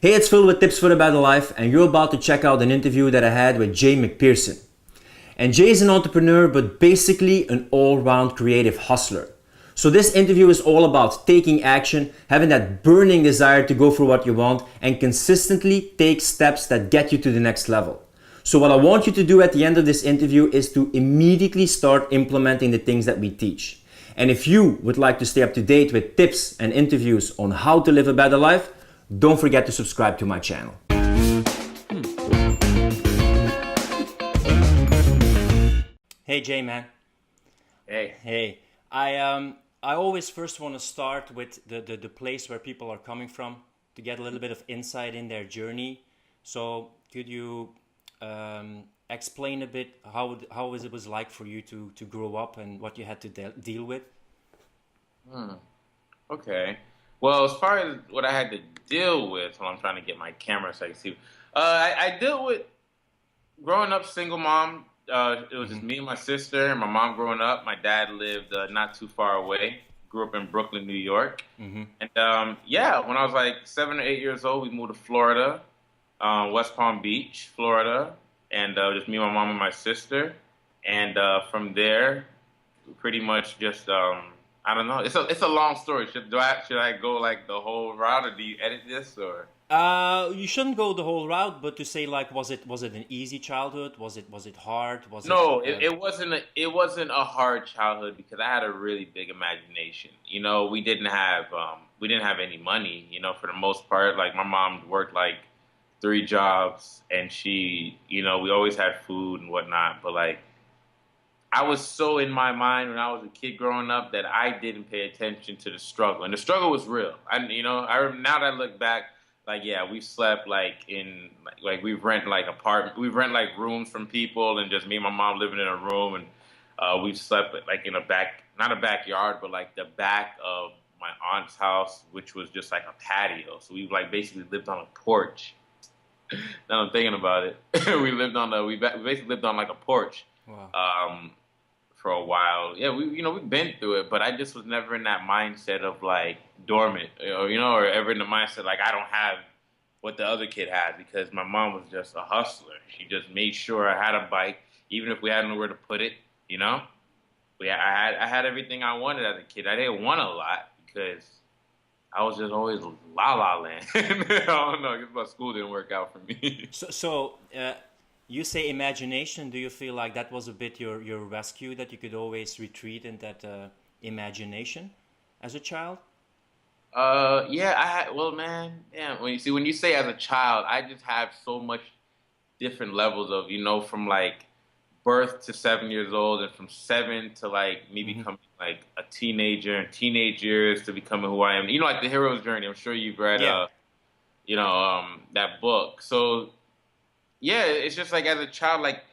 Hey, it's Phil with Tips for a Better Life, and you're about to check out an interview that I had with Jae McPherson. And Jay is an entrepreneur, but basically an all-round creative hustler. So this interview is all about taking action, having that burning desire to go for what you want, and consistently take steps that get you to the next level. So what I want you to do at the end of this interview is to immediately start implementing the things that we teach. And if you would like to stay up to date with tips and interviews on how to live a better life, don't forget to subscribe to my channel. Hey Jay, man. Hey. I always first want to start with the place where people are coming from to get a little bit of insight in their journey. So could you explain a bit how it was like for you to grow up and what you had to deal with? Okay. Well, as far as what I had to deal with, while I'm trying to get my camera so I can see, I dealt with growing up single mom. It was just me and my sister and my mom growing up. My dad lived not too far away. Grew up in Brooklyn, New York. And yeah, when I was like 7 or 8 years old, we moved to Florida, West Palm Beach, Florida, and just me, my mom, and my sister. And from there, pretty much just I don't know. It's a long story. Should I go like the whole route, or do you edit this, or? You shouldn't go the whole route, but to say like, was it an easy childhood? Was it hard? No, it wasn't a hard childhood because I had a really big imagination. You know, we didn't have any money. You know, for the most part, like my mom worked like 3 jobs, and she, you know, we always had food and whatnot. But like, I was so in my mind when I was a kid growing up that I didn't pay attention to the struggle, and the struggle was real. Now that I look back, like, yeah, we slept like in like we rent like rooms from people, and just me and my mom living in a room, and we slept like in a not a backyard, but like the back of my aunt's house, which was just like a patio. So we like basically lived on a porch. Now I'm thinking about it, we basically lived on like a porch. Wow. For a while. Yeah, we've been through it, but I just was never in that mindset of like dormant, or ever in the mindset like I don't have what the other kid had, because my mom was just a hustler. She just made sure I had a bike, even if we had nowhere to put it. You know, I had everything I wanted as a kid. I didn't want a lot because I was just always la la land. I don't know, because my school didn't work out for me. You say imagination. Do you feel like that was a bit your rescue, that you could always retreat in that imagination as a child? Yeah, well, man, yeah. When you say as a child, I just have so much different levels of, from like birth to 7 years old, and from 7 to like me becoming like a teenager, and teenage years to becoming who I am. You know, like the hero's journey. I'm sure you've read, Yeah. that book. So yeah, it's just like as a child, like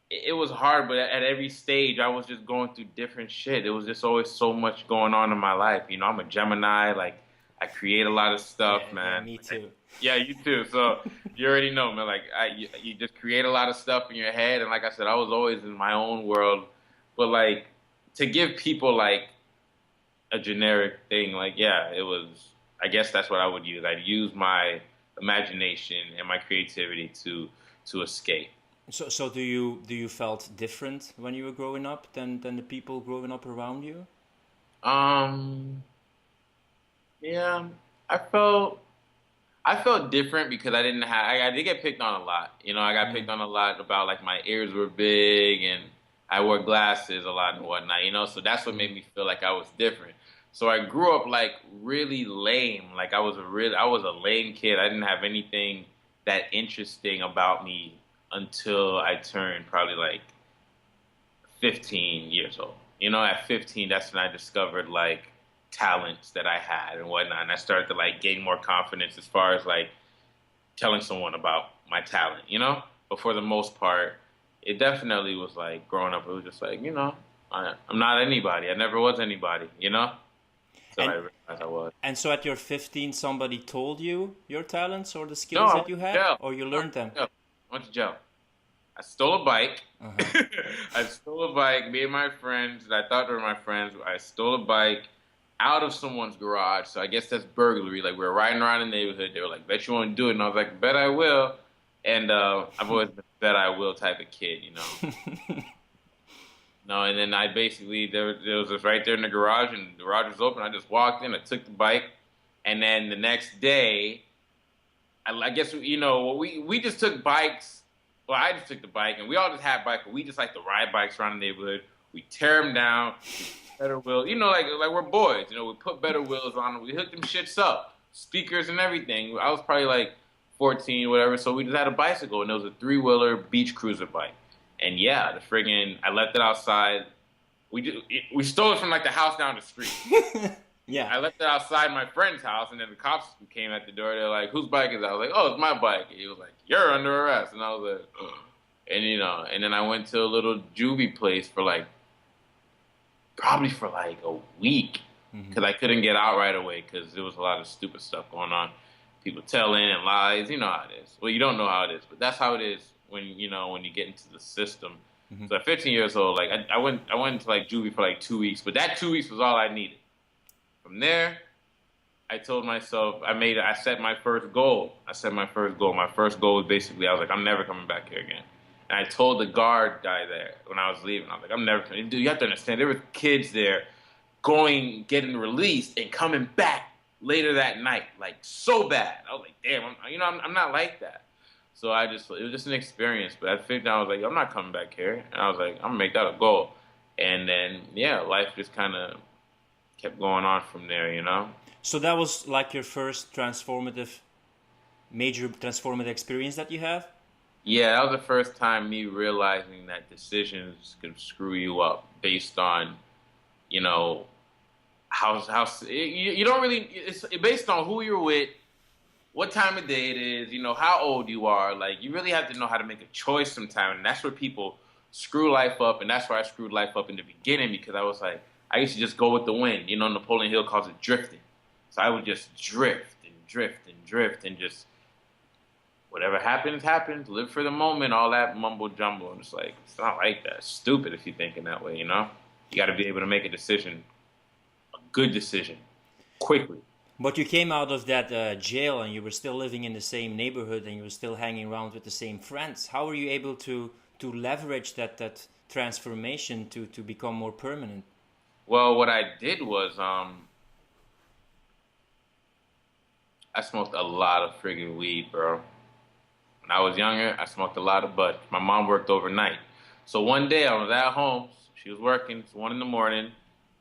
it was hard, but at every stage, I was just going through different shit. It was just always so much going on in my life. You know, I'm a Gemini. Like, I create a lot of stuff, Yeah, man. me too. Yeah, you too. So you already know, man. Like, you just create a lot of stuff in your head, and like I said, I was always in my own world. But like, to give people like a generic thing, like, yeah, it was. I guess that's what I would use. I'd use my imagination and my creativity to escape. So do you felt different when you were growing up than the people growing up around you? Um, yeah, I felt different because I did get picked on a lot. You know, I got picked on a lot about like my ears were big and I wore glasses a lot and whatnot. You know, so that's what made me feel like I was different. So I grew up like really lame. Like I was a lame kid. I didn't have anything that interesting about me until I turned probably like 15 years old. You know, at 15, that's when I discovered like talents that I had and whatnot. And I started to like gain more confidence as far as like telling someone about my talent, you know? But for the most part, it definitely was like growing up, it was just like, I'm not anybody. I never was anybody, you know? So I And realized I was. and so at your 15, somebody told you your talents or the No, skills I that went you to had, jail. or you No, I learned them? went to jail. I went to jail. I stole a bike. Uh-huh. I stole a bike. Me and my friends, I thought they were my friends. I stole a bike. out of someone's garage. So I guess that's burglary. Like we were riding around the neighborhood. They were like, "Bet you won't do it," and I was like, "Bet I will." And I've always been a bet I will type of kid, you know. No, and then I basically there was this right there in the garage, and the garage was open. I just walked in, I took the bike, and then the next day, I guess we just took bikes. Well, I just took the bike, and we all just had bikes. But we just like to ride bikes around the neighborhood. We tear them down, we put better wheels. Like we're boys. We put better wheels on them. We hooked them shits up, speakers and everything. I was probably like 14, whatever. So we just had a bicycle, and it was a 3-wheeler beach cruiser bike. And yeah, I left it outside. We stole it from like the house down the street. Yeah. I left it outside my friend's house, and then the cops came at the door. They're like, "Whose bike is that?" I was like, "Oh, it's my bike." And he was like, "You're under arrest," and I was like, "Ugh." And then I went to a little juvie place for like probably for like a week because I couldn't get out right away because there was a lot of stupid stuff going on, people telling and lies. You know how it is. Well, you don't know how it is, but that's how it is when when you get into the system. So at 15 years old, like I went to like juvie for like 2 weeks, but that 2 weeks was all I needed. From there, I told myself I set my first goal. I set my first goal. My first goal was basically I was like, I'm never coming back here again. And I told the guard guy there when I was leaving, I was like, I'm never coming. Dude, you have to understand, there were kids there getting released and coming back later that night, like so bad. I was like, damn, I'm not like that. So it was just an experience. But I figured I was like, I'm not coming back here. And I was like, I'm gonna make that a goal. And then life just kind of kept going on from there. So that was like your first major transformative experience that you have? Yeah, that was the first time me realizing that decisions can screw you up based on, how you don't really. It's based on who you're with, what time of day it is, how old you are. Like you really have to know how to make a choice sometime, and that's where people screw life up, and that's where I screwed life up in the beginning because I was like, I used to just go with the wind. Napoleon Hill calls it drifting. So I would just drift and drift and drift and just whatever happens, happens. Live for the moment, all that mumbo jumbo. And it's like, it's not like that. It's stupid if you're thinking that way, You got to be able to make a decision, a good decision, quickly. But you came out of that jail and you were still living in the same neighborhood and you were still hanging around with the same friends. How were you able to leverage that transformation to become more permanent? Well, what I did was I smoked a lot of friggin' weed, bro. When I was younger, I smoked a lot of bud. My mom worked overnight. So one day I was at home. She was working. It's 1 a.m.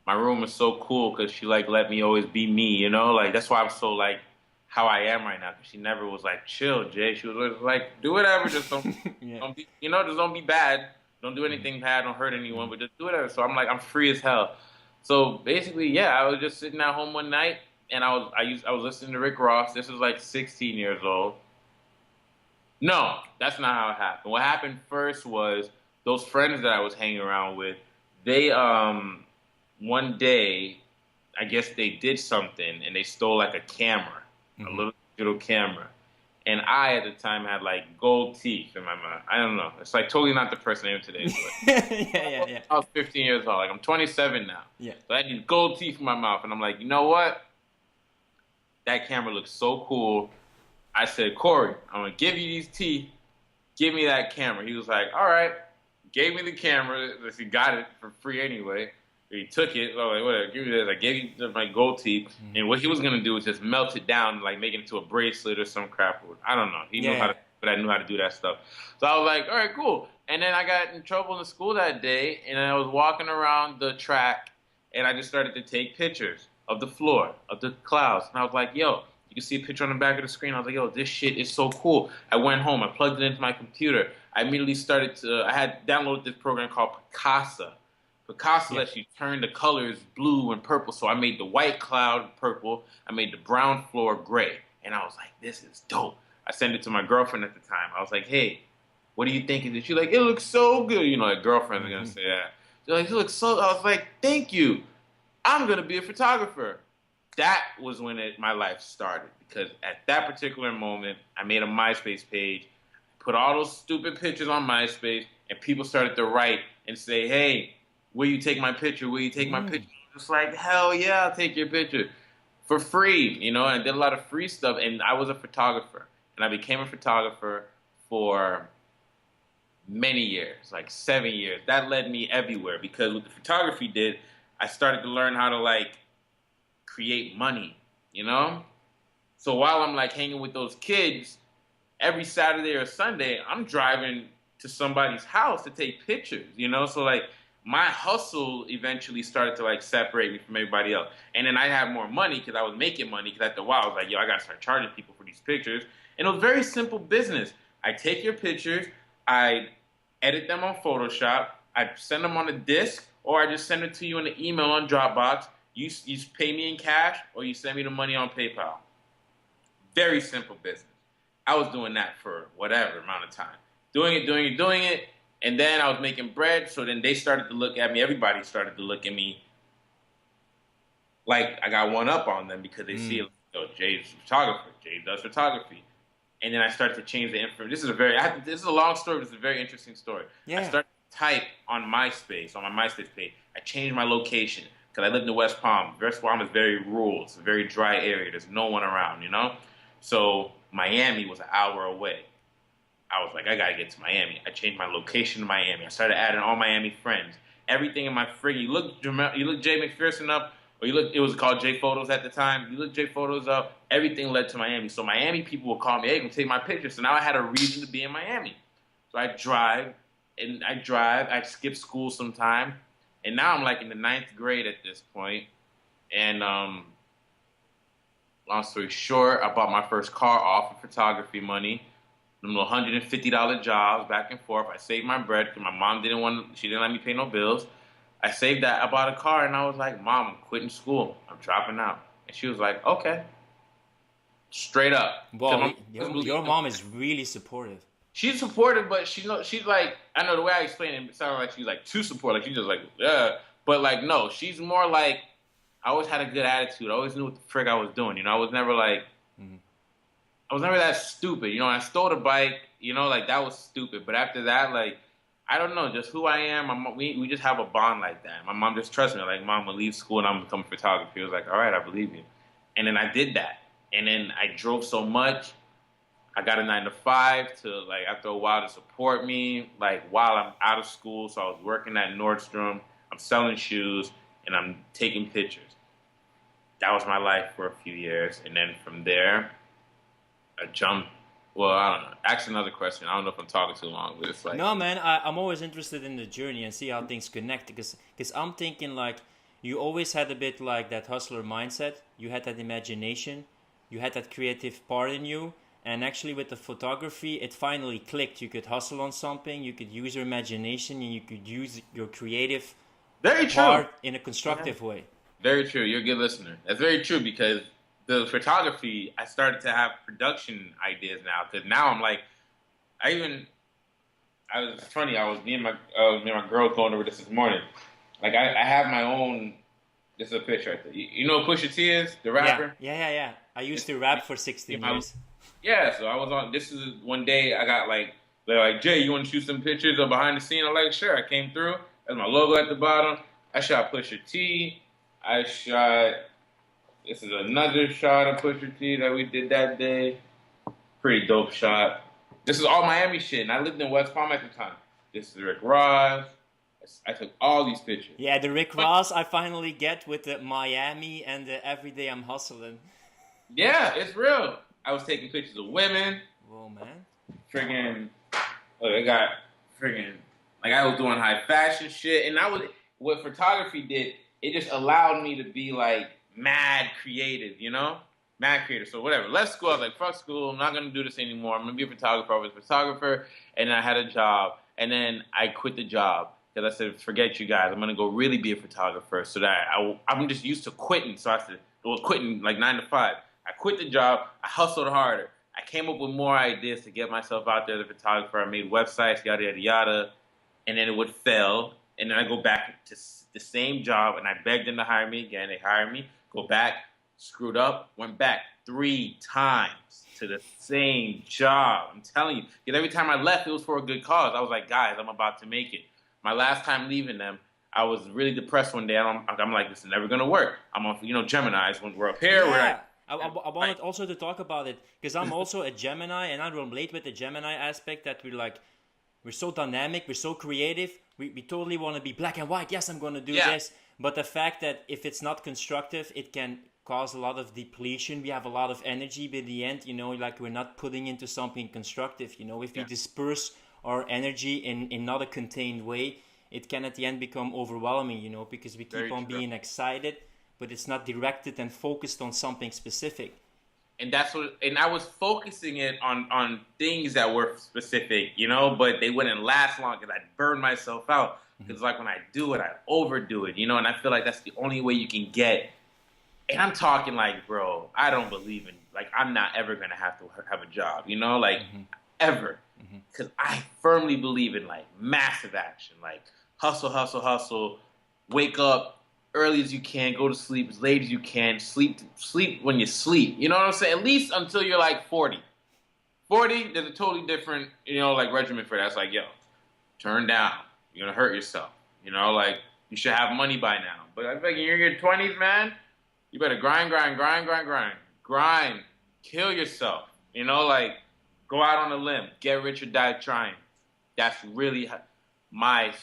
My room was so cool because she let me always be me, Like that's why I'm so like how I am right now. Cause she never was like, chill, Jay. She was always like, do whatever. Just don't, don't be, just don't be bad. Don't do anything bad. Don't hurt anyone. But just do whatever. So I'm like, I'm free as hell. So basically, I was just sitting at home one night and I was listening to Rick Ross. This was like 16 years old. No, that's not how it happened. What happened first was those friends that I was hanging around with, they one day, I guess they did something and they stole like a camera, a little digital camera. And I at the time had like gold teeth in my mouth. I don't know. It's like totally not the person I am today. Yeah. I was 15 years old. Like I'm 27 now. Yeah. So I had these gold teeth in my mouth, and I'm like, you know what? That camera looks so cool. I said, Corey, I'm gonna give you these teeth. Give me that camera. He was like, all right. Gave me the camera. He got it for free anyway. He took it. I was like, whatever. Give me this. I gave you my gold teeth. And what he was gonna do was just melt it down, like make it into a bracelet or some crap. I don't know. He knew how to, but I knew how to do that stuff. So I was like, all right, cool. And then I got in trouble in school that day, and I was walking around the track, and I just started to take pictures of the floor, of the clouds. And I was like, yo, you can see a picture on the back of the screen. I was like, yo, this shit is so cool. I went home. I plugged it into my computer. I immediately I had downloaded this program called Picasa. Picasa lets you turn the colors blue and purple. So I made the white cloud purple. I made the brown floor gray. And I was like, this is dope. I sent it to my girlfriend at the time. I was like, hey, what do you think of this? She's like, it looks so good. Like girlfriends are going to say that. She's like, it looks so, I was like, thank you. I'm going to be a photographer. That was when my life started. Because at that particular moment, I made a MySpace page, put all those stupid pictures on MySpace, and people started to write and say, hey, will you take my picture? Will you take my picture? Just like, hell yeah, I'll take your picture for free, you know. And I did a lot of free stuff, and I was a photographer, and I became a photographer for many years, like 7 years. That led me everywhere because what the photography did, I started to learn how to like create money, you know. So while I'm like hanging with those kids, every Saturday or Sunday, I'm driving to somebody's house to take pictures, you know? So like my hustle eventually started to like separate me from everybody else. And then I had more money because I was making money because after a while I was like, yo, I gotta start charging people for these pictures. And it was very simple business. I take your pictures, I edit them on Photoshop, I send them on a disc, or I just send it to you in an email on Dropbox. You pay me in cash or you send me the money on PayPal. Very simple business. I was doing that for whatever amount of time. Doing it. And then I was making bread. So then they started to look at me. Everybody started to look at me like I got one up on them because they see, oh, Jay's a photographer. Jay does photography. And then I started to change the information. This is a long story, but it's a very interesting story. I Yeah. started to type on MySpace, on my MySpace page. I changed my location because I lived in West Palm. West Palm is very rural. It's a very dry area. There's no one around, you know? So Miami was an hour away. I was like, I gotta get to Miami. I changed my location to Miami. I started adding all Miami friends. Everything in my friggin' you look Jae McPherson up, or you look, it was called J Photos at the time. You look J Photos up, everything led to Miami. So Miami people would call me, hey, come take my picture. So now I had a reason to be in Miami. So I skip school sometime, and now I'm like in the ninth grade at this point. And long story short, I bought my first car off of photography money. Them little $150 jobs back and forth. I saved my bread because my mom she didn't let me pay no bills. I saved that. I bought a car and I was like, Mom, I'm quitting school. I'm dropping out. And she was like, okay. Straight up. Well, your mom is really supportive. She's supportive, but she's like, I know the way I explain it sounded like she's like too supportive. Like she's just like, yeah. But like, no, she's more like, I always had a good attitude. I always knew what the frick I was doing. You know, I was never like, I was never that stupid. You know, I stole the bike, you know, like that was stupid. But after that, like, I don't know, just who I am. We just have a bond like that. My mom just trusts me. Like, Mom, I'm going to leave school and I'm going to become a photographer. It was like, all right, I believe you. And then I did that. And then I drove so much. I got a 9 to 5 to, like, after a while to support me, like, while I'm out of school. So I was working at Nordstrom. I'm selling shoes and I'm taking pictures. That was my life for a few years. And then from there, I jumped. Well, I don't know. Ask another question. I don't know if I'm talking too long, but it's like, No, man, I'm always interested in the journey and see how things connect because I'm thinking like you always had a bit like that hustler mindset. You had that imagination, you had that creative part in you, and actually with the photography, it finally clicked. You could hustle on something, you could use your imagination, and you could use your creative very true. part in a constructive way. Very true. You're a good listener. That's very true because the photography, I started to have production ideas now. Because now I'm like, it's funny. Me and my girl going over this morning. Like I have my own. This is a picture right there. You know who Pusha T is, the rapper. Yeah. I used to rap for 16 years. Yeah, so I was on. This is one day I got like they're like, Jay, you want to shoot some pictures of behind the scene? I'm like, sure. I came through. There's my logo at the bottom. I shot Pusha T. I shot. This is another shot of Pusha T that we did that day. Pretty dope shot. This is all Miami shit, and I lived in West Palm at the time. This is Rick Ross. I took all these pictures. Yeah, the Rick Ross I finally get with the Miami and the Everyday I'm Hustling. Yeah, it's real. I was taking pictures of women. Whoa, man. Friggin', look, I got friggin', like I was doing high fashion shit, and what photography did, it just allowed me to be like mad creative, you know? Mad creative. So whatever, left school, I was like, fuck school, I'm not gonna do this anymore. I'm gonna be a photographer. I was a photographer, and then I had a job, and then I quit the job. Because I said, forget you guys, I'm going to go really be a photographer so that I'm just used to quitting. So I said, quitting like 9 to 5. I quit the job. I hustled harder. I came up with more ideas to get myself out there as a photographer. I made websites, yada, yada, yada. And then it would fail. And then I go back to the same job and I begged them to hire me again. They hired me, go back, screwed up, went back 3 times to the same job. I'm telling you. Because every time I left, it was for a good cause. I was like, guys, I'm about to make it. My last time leaving them, I was really depressed one day. I'm like, this is never gonna work. I'm on, Gemini's when we're up here. We're like, Yeah, I like wanted also to talk about it because I'm also a Gemini and I relate with the Gemini aspect that we're so dynamic, we're so creative, we totally want to be black and white. Yes, I'm going to do yeah, this. But the fact that if it's not constructive, it can cause a lot of depletion. We have a lot of energy, but in the end, like we're not putting into something constructive. If we yeah, disperse our energy in not a contained way, it can at the end become overwhelming, because we keep very on true. being excited, but it's not directed and focused on something specific. And I was focusing it on things that were specific, but they wouldn't last long because I'd burn myself out. Mm-hmm. Because like when I do it, I overdo it, and I feel like that's the only way you can get. And I'm talking like, bro, I don't believe in, like, I'm not ever gonna have to have a job, like Mm-hmm. ever, Mm-hmm. because I firmly believe in like massive action, like hustle, hustle, hustle, wake up early as you can, go to sleep as late as you can, sleep when you sleep. You know what I'm saying? At least until you're like 40. 40, there's a totally different, like regimen for that. It's like, yo, turn down. You're gonna hurt yourself. Like you should have money by now. But I think you're in your 20s, man. You better grind, grind, grind, grind, grind, grind. Kill yourself. Like go out on a limb. Get rich or die trying. That's really my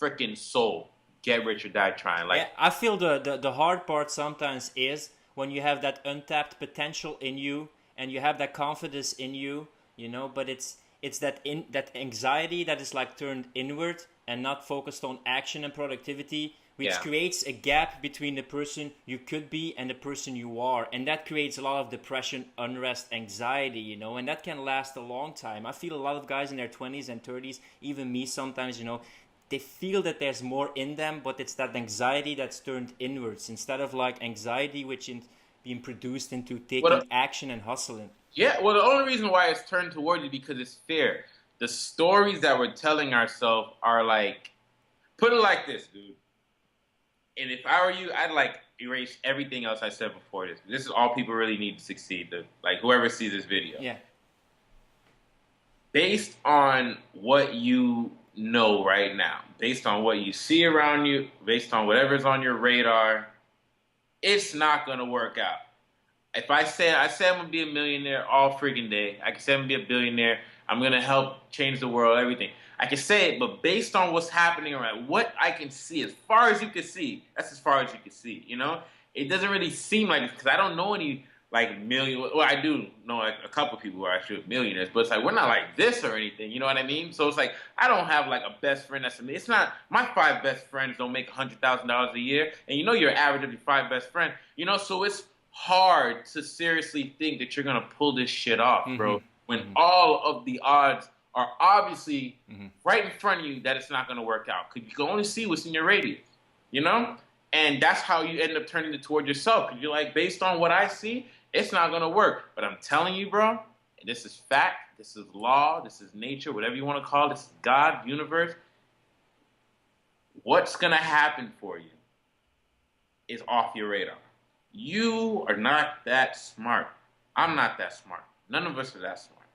freaking soul. Get rich or die trying. Like, Yeah, I feel the hard part sometimes is when you have that untapped potential in you and you have that confidence in you, but it's that anxiety that is like turned inward and not focused on action and productivity, which yeah, creates a gap between the person you could be and the person you are. And that creates a lot of depression, unrest, anxiety, and that can last a long time. I feel a lot of guys in their 20s and 30s, even me sometimes, they feel that there's more in them, but it's that anxiety that's turned inwards instead of like anxiety which is being produced into taking what? action and hustling. Yeah. Well, the only reason why it's turned towards you because it's fear. The stories that we're telling ourselves are like, put it like this, dude. And if I were you, I'd like erase everything else I said before this. This is all people really need to succeed. Like whoever sees this video, Yeah, based on what you know right now, based on what you see around you, based on whatever's on your radar, it's not gonna work out. If I say I'm gonna be a millionaire all freaking day, I can say I'm gonna be a billionaire, I'm gonna help change the world, everything. I can say it, but based on what's happening around, what I can see, as far as you can see, that's as far as you can see. It doesn't really seem like it because I don't know any like million. Well, I do know like a couple people who are actually millionaires, but it's like we're not like this or anything. You know what I mean? So it's like I don't have like a best friend that's a. It's not my five best friends don't make $100,000 a year, and your average of your five best friends. So it's hard to seriously think that you're gonna pull this shit off, mm-hmm. bro. When Mm-hmm. all of the odds are obviously Mm-hmm. right in front of you that it's not gonna work out because you can only see what's in your radius. You know. And that's how you end up turning it toward yourself. Because you're like, based on what I see, it's not going to work. But I'm telling you, bro, this is fact, this is law, this is nature, whatever you want to call it, this is God, universe. What's going to happen for you is off your radar. You are not that smart. I'm not that smart. None of us are that smart.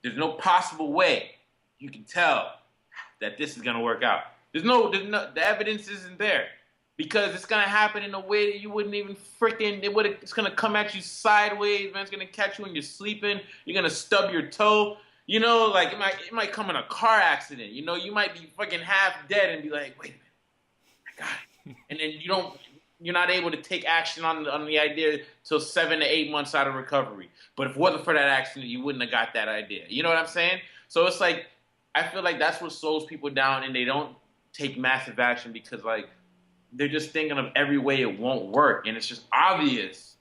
There's no possible way you can tell that this is going to work out. The evidence isn't there. Because it's gonna happen in a way that you wouldn't even it's gonna come at you sideways, man. It's gonna catch you when you're sleeping. You're gonna stub your toe. Like it might come in a car accident. You might be fucking half dead and be like, wait a minute, I got it. And then you're not able to take action on the idea till 7 to 8 months out of recovery. But if it wasn't for that accident, you wouldn't have got that idea. You know what I'm saying? So it's like I feel like that's what slows people down, and they don't take massive action because like. They're just thinking of every way it won't work, and it's just obvious.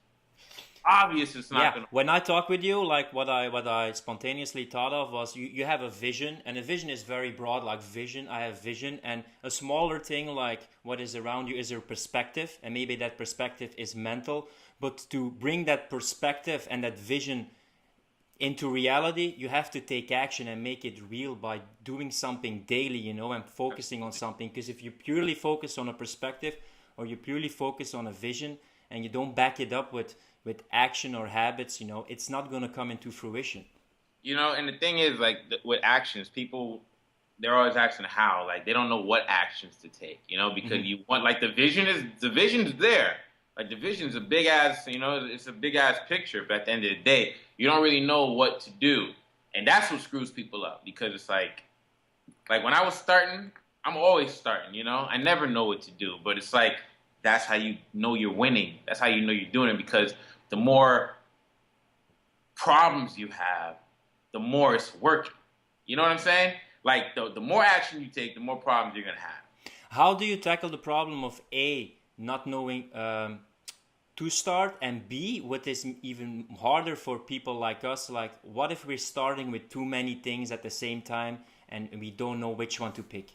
Obvious, it's not gonna. When I talk with you, like what I spontaneously thought of was you have a vision, and a vision is very broad. Like vision, I have vision, and a smaller thing like what is around you is your perspective, and maybe that perspective is mental. But to bring that perspective and that vision into reality, you have to take action and make it real by doing something daily, and focusing on something. Because if you purely focus on a perspective or you purely focus on a vision and you don't back it up with action or habits, it's not going to come into fruition. And the thing is, like with actions, people they're always asking how. Like they don't know what actions to take, because Hmm. you want like the vision's there. Like the vision's a big ass, it's a big ass picture. But at the end of the day, you don't really know what to do, and that's what screws people up because it's like when I was starting, I'm always starting. I never know what to do, but it's like that's how you know you're winning. That's how you know you're doing it because the more problems you have, the more it's working. You know what I'm saying? Like the more action you take, the more problems you're gonna have. How do you tackle the problem of A, not knowing to start, and B, what is even harder for people like us, like what if we're starting with too many things at the same time and we don't know which one to pick?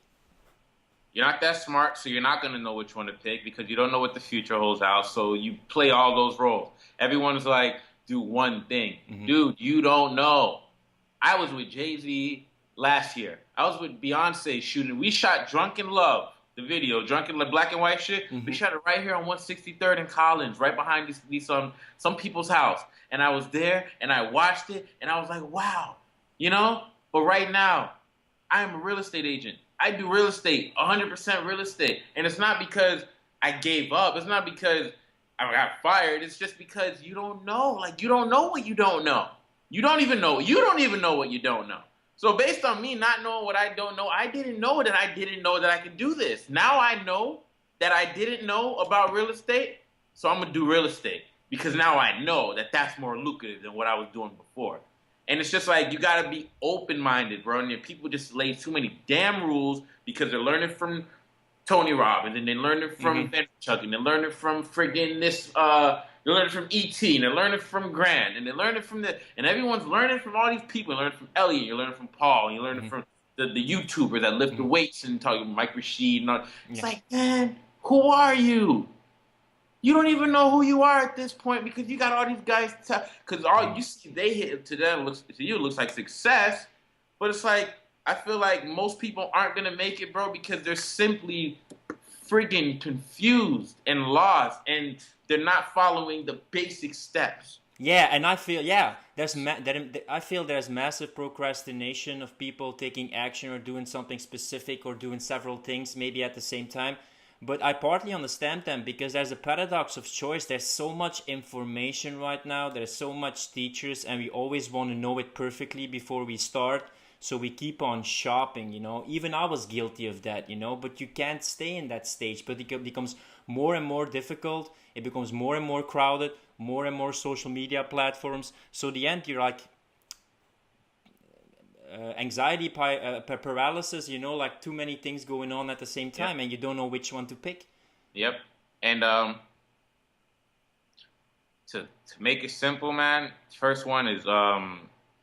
You're not that smart, so you're not gonna know which one to pick because you don't know what the future holds out. So you play all those roles. Everyone's like, do one thing, Hmm. dude. You don't know. I was with Jay-Z last year. I was with Beyonce shooting. We shot Drunken Love, the video, Drunken Love, black and white shit. We Hmm. shot it right here on 163rd and Collins, right behind these some people's house. And I was there and I watched it and I was like, wow, you know. But right now, I am a real estate agent. I do real estate, 100% real estate, and it's not because I gave up. It's not because I got fired. It's just because you don't know. Like you don't know what you don't know. You don't even know. You don't even know what you don't know. So based on me not knowing what I don't know, I didn't know that I didn't know that I could do this. Now I know that I didn't know about real estate, so I'm gonna do real estate because now I know that that's more lucrative than what I was doing before. And it's just like you gotta be open minded, bro. And people just lay too many damn rules because they're learning from Tony Robbins and they're learning from Hmm. Vaynerchuk and they're learning from friggin' this they're learning from ET and they're learning from Grant and they're learning from and everyone's learning from all these people. You're learning from Elliot, you're learning from Paul, and you're learning Hmm. from the YouTubers that lift the Hmm. weights and talk Mike Rashid and all. It's Yeah. like, man, who are you? You don't even know who you are at this point because you got all these guys. Because all Hmm. you see, they hit to them looks to you looks like success, but it's like I feel like most people aren't gonna make it, bro, because they're simply friggin' confused and lost, and they're not following the basic steps. Yeah, and I feel I feel there's massive procrastination of people taking action or doing something specific or doing several things maybe at the same time. But I partly understand them because there's a paradox of choice. There's so much information right now. There's so much teachers, and we always want to know it perfectly before we start. So we keep on shopping. Even I was guilty of that. But you can't stay in that stage. But it becomes more and more difficult. It becomes more and more crowded, more and more social media platforms. So the end, you're like anxiety paralysis, like too many things going on at the same Yep. time, and you don't know which one to pick. Yep. And to make it simple, man, first one is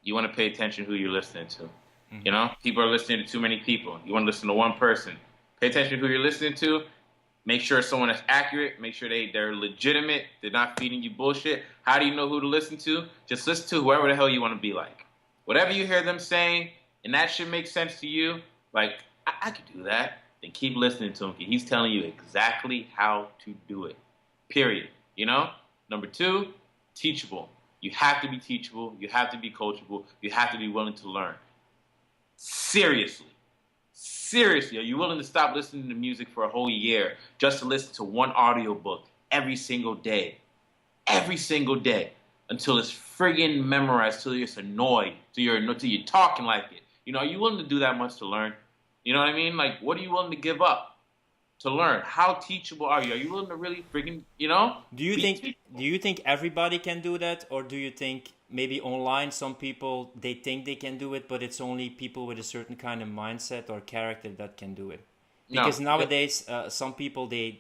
you want to pay attention who you're listening to. Hmm. People are listening to too many people. You want to listen to one person. Pay attention to who you're listening to. Make sure it's someone that's accurate. Make sure they're legitimate. They're not feeding you bullshit. How do you know who to listen to? Just listen to whoever the hell you want to be like. Whatever you hear them saying, and that shit makes sense to you, like, I could do that. Then keep listening to him. He's telling you exactly how to do it. Period. Number two, teachable. You have to be teachable. You have to be coachable. You have to be willing to learn. Seriously. Seriously, are you willing to stop listening to music for a whole year just to listen to one audiobook every single day? Every single day. Until it's friggin' memorized, till you're annoyed, till you're talking like it. Are you willing to do that much to learn? You know what I mean? Like, what are you willing to give up to learn? How teachable are you? Are you willing to really friggin', Do you be think do teachable? you think everybody can do that, or do you think maybe online some people they think they can do it, but it's only people with a certain kind of mindset or character that can do it? No. Because nowadays some people they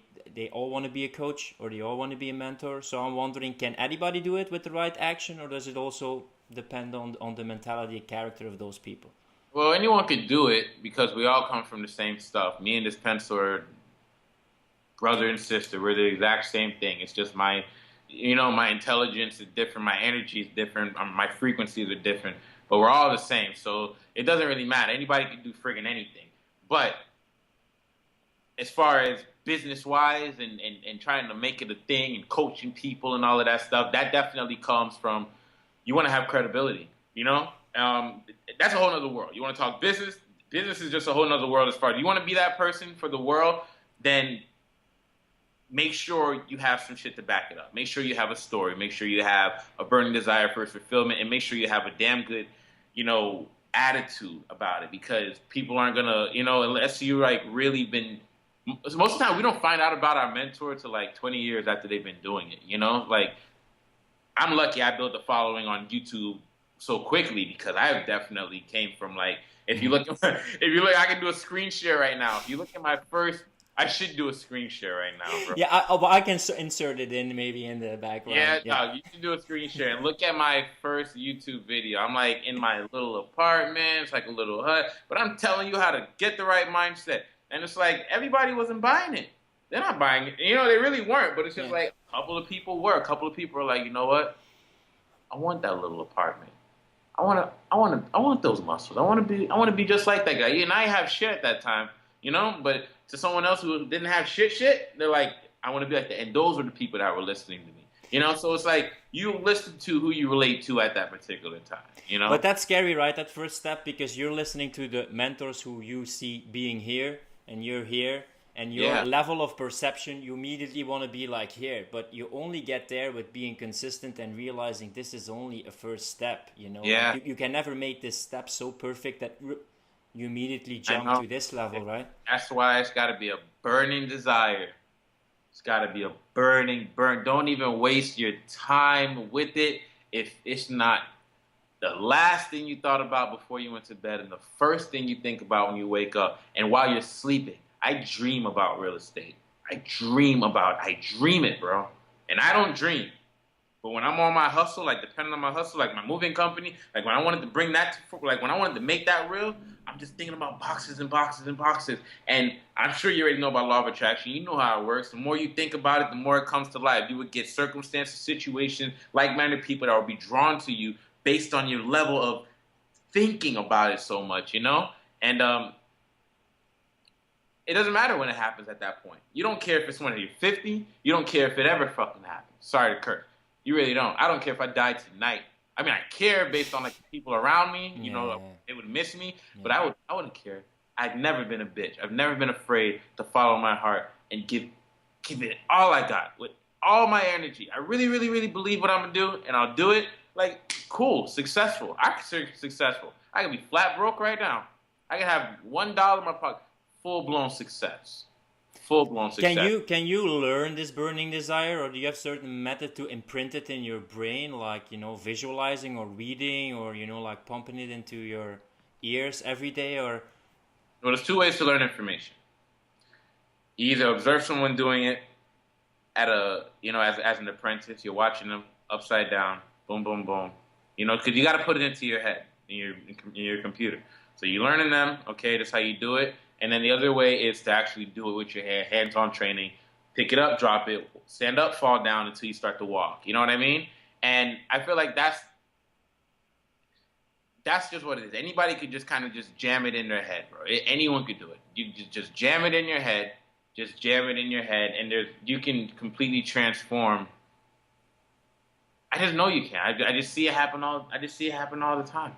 all want to be a coach or they all want to be a mentor. So I'm wondering, can anybody do it with the right action, or does it also depend on the mentality and character of those people? Well, anyone could do it because we all come from the same stuff. Me and this pencil are brother and sister. We're the exact same thing. It's just my intelligence is different, my energy is different, my frequencies are different, but we're all the same. So it doesn't really matter. Anybody can do friggin' anything. But as far as business wise and trying to make it a thing and coaching people and all of that stuff, that definitely comes from you want to have credibility. That's a whole other world. You want to talk business, Business is just a whole nother world as far. You want to be that person for the world, then make sure you have some shit to back it up. Make sure you have a story. Make sure you have a burning desire for fulfillment, and make sure you have a damn good, attitude about it. Because people aren't gonna, unless you like really been. Most of the time, we don't find out about our mentor till like 20 years after they've been doing it. Like I'm lucky I built a following on YouTube so quickly because I definitely came from like. If you look, I can do a screen share right now. If you look at my first. I should do a screen share right now, bro. Yeah, I can insert it in maybe in the background. Yeah, no, you should do a screen share and look at my first YouTube video. I'm like in my little apartment, it's like a little hut, but I'm telling you how to get the right mindset. And it's like everybody wasn't buying it. They're not buying it. They really weren't. But it's just like a couple of people were. A couple of people are like, you know what? I want that little apartment. I want those muscles. I want to be just like that guy. And I didn't have shit at that time, but to someone else who didn't have shit, they're like, I want to be like that. And those were the people that were listening to me, So it's like you listen to who you relate to at that particular time, But that's scary, right? That first step, because you're listening to the mentors who you see being here and you're here. And your level of perception, you immediately want to be like here. But you only get there with being consistent and realizing this is only a first step, Yeah. You can never make this step so perfect that you immediately jump to this level, right? That's why it's got to be a burning desire. It's got to be a burn. Don't even waste your time with it if it's not the last thing you thought about before you went to bed and the first thing you think about when you wake up. And while you're sleeping, I dream about real estate. I dream it, bro. And I don't dream. But when I'm on my hustle, like depending on my hustle, like my moving company, like when I wanted to bring that when I wanted to make that real, I'm just thinking about boxes and boxes and boxes. And I'm sure you already know about law of attraction. You know how it works. The more you think about it, the more it comes to life. You would get circumstances, situations, like-minded people that will be drawn to you based on your level of thinking about it so much, And it doesn't matter when it happens at that point. You don't care if it's when you're 50. You don't care if it ever fucking happens. Sorry to curse. You really don't. I don't care if I die tonight. I mean, I care based on like the people around me. They would miss me, but I wouldn't care. I've never been a bitch. I've never been afraid to follow my heart and give it all I got with all my energy. I really, really, really believe what I'm gonna do, and I'll do it. Like, cool, successful. I consider it successful. I can be flat broke right now. I can have $1 in my pocket. Full-blown success. Full-blown success. Can you learn this burning desire, or do you have certain method to imprint it in your brain, like visualizing or reading, or like pumping it into your ears every day? Or well, there's two ways to learn information. You either observe someone doing it at as an apprentice. You're watching them upside down, boom, boom, boom. Because you got to put it into your head in your computer. So you're learning them. Okay, that's how you do it. And then the other way is to actually do it with your hands-on training. Pick it up, drop it, stand up, fall down until you start to walk. You know what I mean? And I feel like that's just what it is. Anybody could just kind of just jam it in their head, bro. Anyone could do it. You just jam it in your head. Just jam it in your head, and you can completely transform. I just know you can. I just see it happen all the time.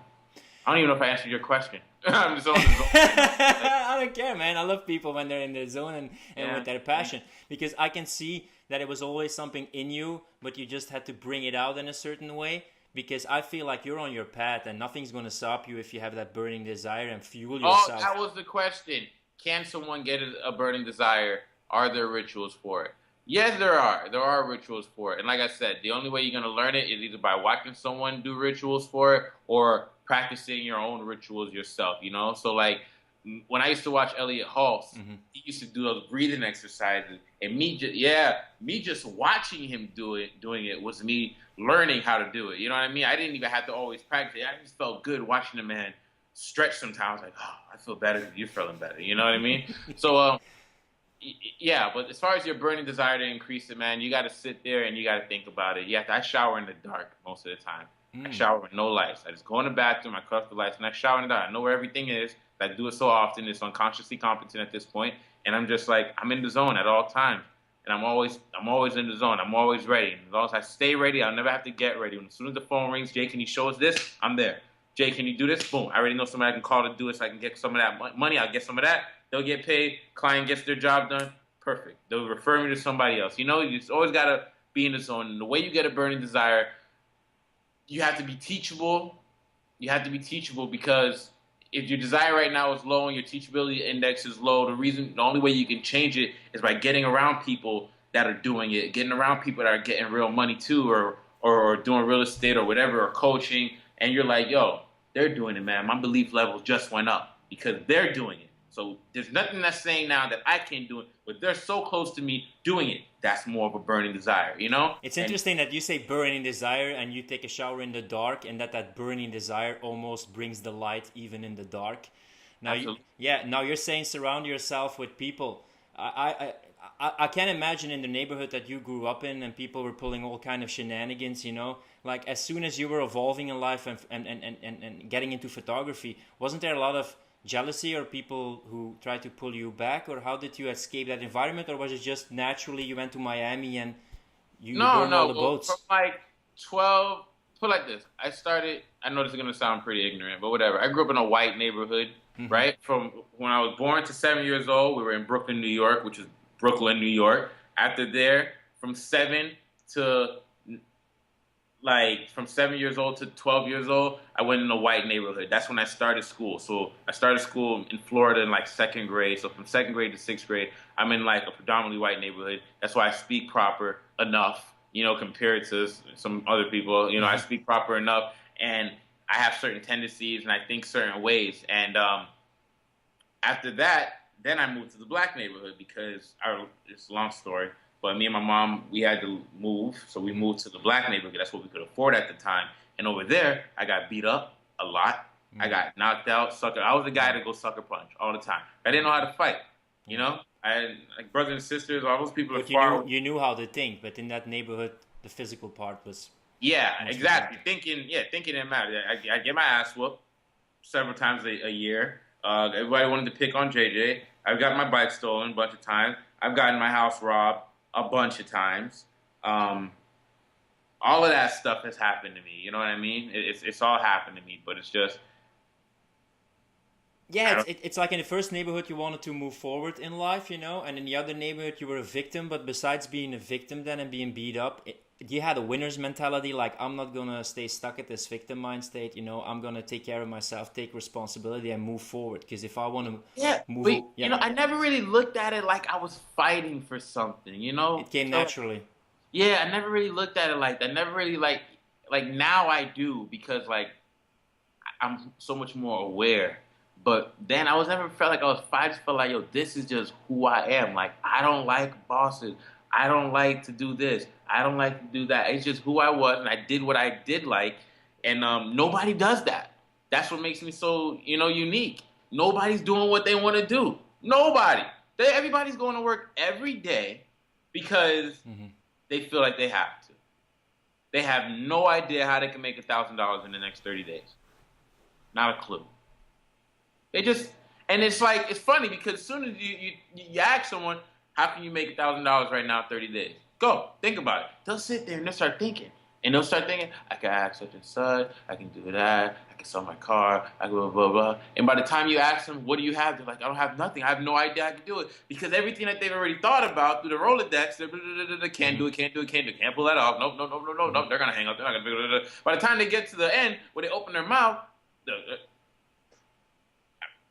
I don't even know if I answered your question. I'm just on the zone. I don't care, man. I love people when they're in their zone and with their passion. Because I can see that it was always something in you, but you just had to bring it out in a certain way. Because I feel like you're on your path and nothing's going to stop you if you have that burning desire and fuel yourself. Oh, that was the question. Can someone get a burning desire? Are there rituals for it? Yes, there are. There are rituals for it. And like I said, the only way you're going to learn it is either by watching someone do rituals for it or practicing your own rituals yourself, So like when I used to watch Elliot Hulse, he used to do those breathing exercises, and me just watching him doing it was me learning how to do it. You know what I mean? I didn't even have to always practice it. I just felt good watching the man stretch sometimes. Like, oh, I feel better. You're feeling better. You know what I mean? So, yeah, but as far as your burning desire to increase it, man, you got to sit there and you got to think about it. I shower in the dark most of the time. I shower with no lights. I just go in the bathroom, I cut off the lights, and I shower in the dark. I know where everything is. I do it so often, it's unconsciously competent at this point. And I'm just like, I'm in the zone at all times. And I'm always in the zone. I'm always ready. And as long as I stay ready, I'll never have to get ready. As soon as the phone rings, Jay, can you show us this? I'm there. Jay, can you do this? Boom. I already know somebody I can call to do it so I can get some of that money. I'll get some of that. They'll get paid. Client gets their job done. Perfect. They'll refer me to somebody else. You know, you just always got to be in the zone. And the way you get a burning desire, you have to be teachable. You have to be teachable because if your desire right now is low and your teachability index is low, the only way you can change it is by getting around people that are doing it, getting around people that are getting real money too, or doing real estate or whatever, or coaching, and you're like, yo, they're doing it, man. My belief level just went up because they're doing it. So there's nothing that's saying now that I can't do it, but they're so close to me doing it. That's more of a burning desire, you know? It's interesting that you say burning desire and you take a shower in the dark, and that burning desire almost brings the light even in the dark. Now, now you're saying surround yourself with people. I can't imagine in the neighborhood that you grew up in and people were pulling all kind of shenanigans, you know? Like as soon as you were evolving in life and getting into photography, wasn't there a lot of jealousy or people who tried to pull you back, or how did you escape that environment, or was it just naturally you went to Miami and you burned all the boats? From like 12, put like this. I know this is going to sound pretty ignorant, but whatever. I grew up in a white neighborhood, right? From when I was born to 7 years old, we were in Brooklyn, New York, which is Brooklyn, New York. After there, from 7 years old to 12 years old, I went in a white neighborhood. That's when I started school. So I started school in Florida in like second grade. So from second grade to sixth grade, I'm in like a predominantly white neighborhood. That's why I speak proper enough, you know, compared to some other people. You know, I speak proper enough, and I have certain tendencies and I think certain ways. And after that, then I moved to the black neighborhood because it's a long story. But me and my mom, we had to move, so we moved to the black neighborhood. That's what we could afford at the time. And over there, I got beat up a lot. I got knocked out, sucker. I was the guy to go sucker punch all the time. I didn't know how to fight, you know? I had like brothers and sisters, all those people But are far. you knew how to think, but in that neighborhood, the physical part was... Yeah, exactly. Thinking didn't matter. I get my ass whooped several times a year. Everybody wanted to pick on JJ. I've gotten my bike stolen a bunch of times. I've gotten my house robbed a bunch of times. All of that stuff has happened to me. You know what I mean? It's all happened to me, but it's just... Yeah, it's like in the first neighborhood you wanted to move forward in life, you know, and in the other neighborhood you were a victim, but besides being a victim then and being beat up, you had a winner's mentality, like I'm not going to stay stuck at this victim mind state, you know, I'm going to take care of myself, take responsibility and move forward, because if I want to move... But, you know, I never really looked at it like I was fighting for something, you know? It came naturally. Yeah, I never really looked at it like that. Never really like now I do, because like I'm so much more aware. But then I was never felt like I was fighting. I just felt like, yo, this is just who I am. Like, I don't like bosses. I don't like to do this. I don't like to do that. It's just who I was, and I did what I did like. And nobody does that. That's what makes me so, you know, unique. Nobody's doing what they want to do. Nobody. Everybody's going to work every day because they feel like they have to. They have no idea how they can make $1,000 in the next 30 days. Not a clue. They just, and it's like, it's funny because as soon as you ask someone, how can you make $1,000 right now in 30 days? Go, think about it. They'll sit there and they'll start thinking. And they'll start thinking, I can ask such and such, I can do that, I can sell my car, I can blah, blah, blah. And by the time you ask them, what do you have? They're like, I don't have nothing. I have no idea I can do it. Because everything that they've already thought about through the Rolodex, they can't do it, can't pull that off. Nope, they're going to hang up. They're not going to. By the time they get to the end, where they open their mouth,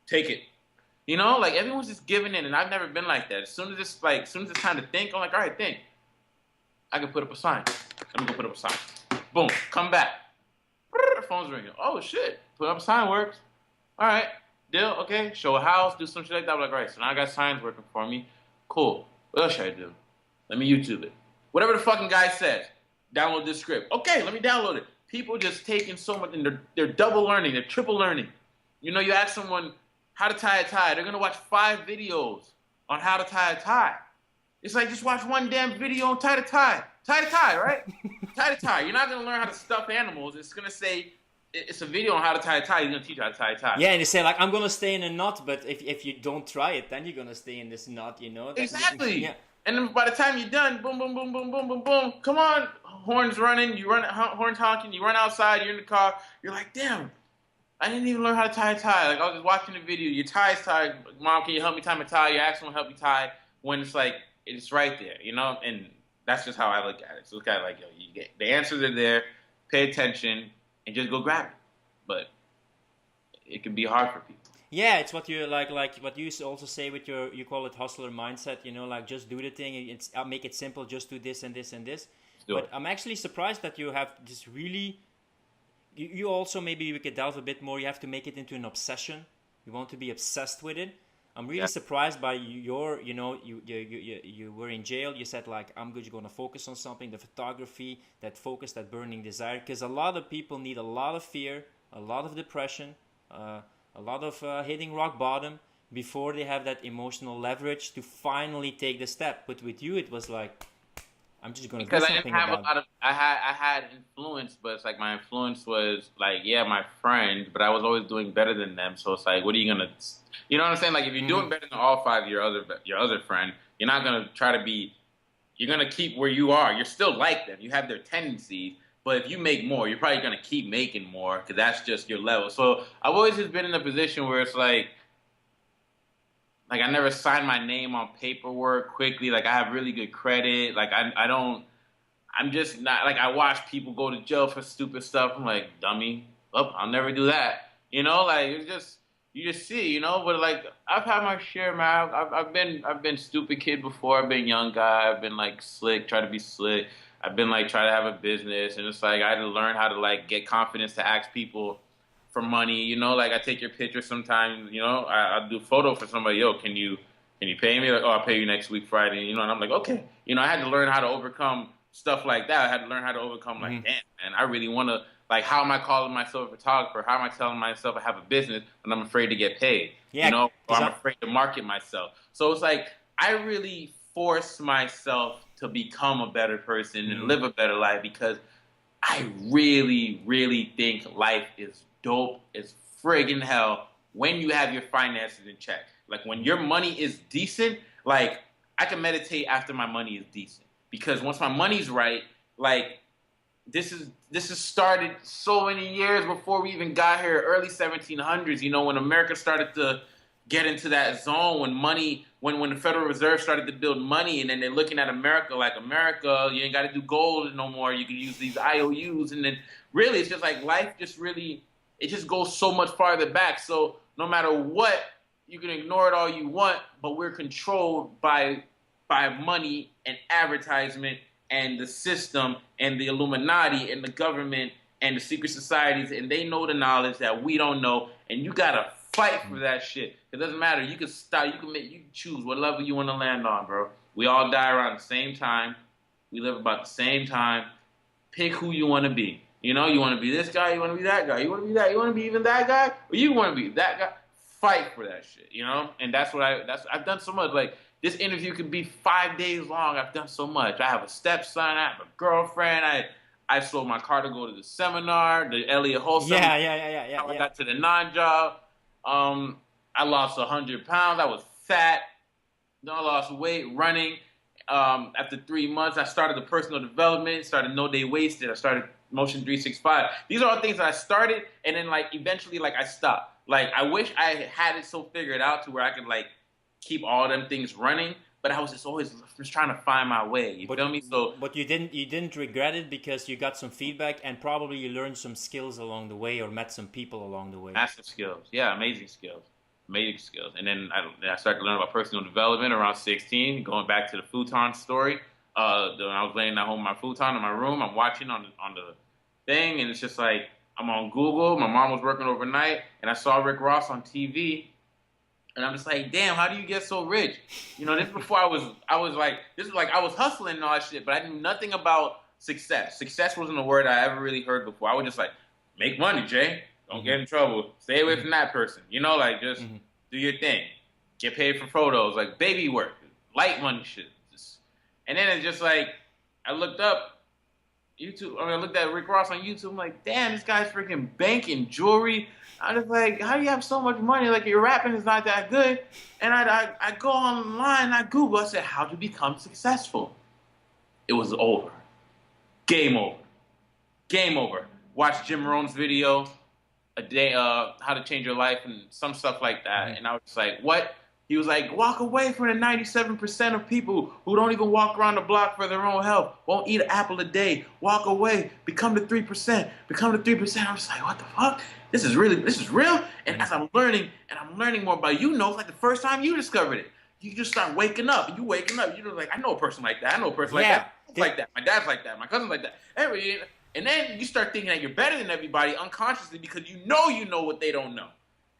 take it. You know, like everyone's just giving in, and I've never been like that. As soon as it's time to think, I'm like, all right, think. I can put up a sign. Let me go put up a sign. Boom, come back. Phone's ringing. Oh shit, put up a sign works. All right, deal. Okay, show a house, do some shit like that. I'm like, all right, so now I got signs working for me. Cool. What else should I do? Let me YouTube it. Whatever the fucking guy says. Download this script. Okay, let me download it. People just taking so much, and they're double learning, they're triple learning. You know, you ask someone how to tie a tie, they're gonna watch 5 videos on how to tie a tie. It's like, just watch one damn video on tie the tie. Tie the tie, right? Tie the tie. You're not gonna learn how to stuff animals. It's gonna say, it's a video on how to tie a tie. He's gonna teach you how to tie a tie. Yeah, and they say like, I'm gonna stay in a knot, but if you don't try it, then you're gonna stay in this knot, you know? Exactly. Yeah. And then by the time you're done, boom, boom, boom, boom, boom, boom, boom. Come on, horns running. Horns honking. You run outside. You're in the car. You're like, damn. I didn't even learn how to tie a tie. Like I was just watching the video. Your tie's tied. Mom, can you help me tie my tie? Your ex won't help me tie. When it's like it's right there, you know. And that's just how I look at it. So it's kind of like, yo, you get the answers are there. Pay attention and just go grab it. But it can be hard for people. Yeah, it's what you like what you also say with your, you call it hustler mindset, you know, like just do the thing. It's, I'll make it simple, just do this and this and this. Let's do But it. I'm actually surprised that you have this really, you also, maybe we could delve a bit more, you have to make it into an obsession. You want to be obsessed with it. I'm really Yeah. surprised by your, you know, you were in jail. You said like, I'm just going to focus on something, the photography, that focus, that burning desire. Because a lot of people need a lot of fear, a lot of depression, a lot of hitting rock bottom before they have that emotional leverage to finally take the step. But with you, it was like, I'm just going to do Because I didn't something have a about it. lot of I had influence, but it's like my influence was like, yeah, my friend, but I was always doing better than them. So it's like, what are you gonna, you know what I'm saying? Like if you're Mm-hmm. doing better than all five of your other friend, you're not gonna try to be. You're gonna keep where you are. You're still like them. You have their tendencies, but if you make more, you're probably gonna keep making more because that's just your level. So I've always just been in a position where it's like I never signed my name on paperwork quickly. Like I have really good credit. Like I don't. I'm just not like I watch people go to jail for stupid stuff. I'm like, dummy. Oh, I'll never do that. You know, like it's just you just see, you know. But like I've had my share, man. I've been stupid kid before. I've been young guy. I've been like slick, try to be slick. I've been like try to have a business, and it's like I had to learn how to like get confidence to ask people for money. You know, like I take your picture sometimes. You know, I'll do a photo for somebody. Yo, can you pay me? Like, oh, I'll pay you next week Friday. You know, and I'm like, okay. You know, I had to learn how to overcome stuff like that. I had to learn how to overcome like, Mm-hmm. damn, man, I really want to like, how am I calling myself a photographer? How am I telling myself I have a business when I'm afraid to get paid? You Yeah, know, or because I'm I, afraid to market myself. So it's like I really force myself to become a better person and mm, live a better life because I really, really think life is dope as friggin' hell when you have your finances in check. Like when your money is decent, like I can meditate after my money is decent. Because once my money's right, like this is started so many years before we even got here, early 1700s. You know, when America started to get into that zone, when money, when the Federal Reserve started to build money, and then they're looking at America like, America, you ain't got to do gold no more. You can use these IOUs, and then really, it's just like life just really, it just goes so much farther back. So no matter what, you can ignore it all you want, but we're controlled by money and advertisement and the system and the Illuminati and the government and the secret societies, and they know the knowledge that we don't know, and you gotta fight for that shit. It doesn't matter. You can start. You can choose what level you want to land on, bro. We all die around the same time. We live about the same time. Pick who you want to be. You know, you want to be this guy. You want to be that guy. You want to be that. You want to be even that guy, or you want to be that guy. Fight for that shit. You know, and that's what I've done so much. Like this interview could be 5 days long. I've done so much. I have a stepson. I have a girlfriend. I sold my car to go to the seminar, the Elliott Hall seminar. How I yeah. got to the non-job. I lost 100 pounds. I was fat. Then I lost weight running. After 3 months, I started the personal development. Started No Day Wasted. I started Motion 365. These are all things that I started, and then like eventually, like I stopped. Like I wish I had it so figured out to where I could like keep all them things running, but I was just always just trying to find my way. You But feel me? So but you didn't regret it because you got some feedback and probably you learned some skills along the way or met some people along the way. massive skills, yeah, amazing skills. And then I started to learn about personal development around 16. Going back to the futon story, when I was laying at home in my futon in my room, I'm watching on the thing, and it's just like I'm on Google. My mom was working overnight, and I saw Rick Ross on TV. And I'm just like, damn, how do you get so rich? You know, this before I was like, this is like I was hustling and all that shit, but I knew nothing about success. Success wasn't a word I ever really heard before. I was just like, make money, Jay. Don't get in trouble. Stay away from that person. You know, like just Mm-hmm. do your thing. Get paid for photos, like baby work, light money shit. Just, and then it's just like I looked up YouTube. I looked at Rick Ross on YouTube. I'm like, damn, this guy's freaking banking jewelry. I was like, how do you have so much money? Like your rapping is not that good. And I go online, I Google. I said, how to become successful. It was over. Game over. Game over. Watch Jim Rohn's video. a day, How to Change Your Life and some stuff like that. Hmm. And I was just like, what? He was like, walk away from the 97% of people who don't even walk around the block for their own health, won't eat an apple a day. Walk away, become the 3%, become the 3%. I was like, what the fuck? This is real. And Hmm. as I'm learning, and I'm learning more about it's like the first time you discovered it. You just start waking up, and you waking up. You're like, I know a person like that. I know a person like Yeah. that. Like that. My dad's like that. My cousin's like that. And then you start thinking that you're better than everybody unconsciously because you know what they don't know.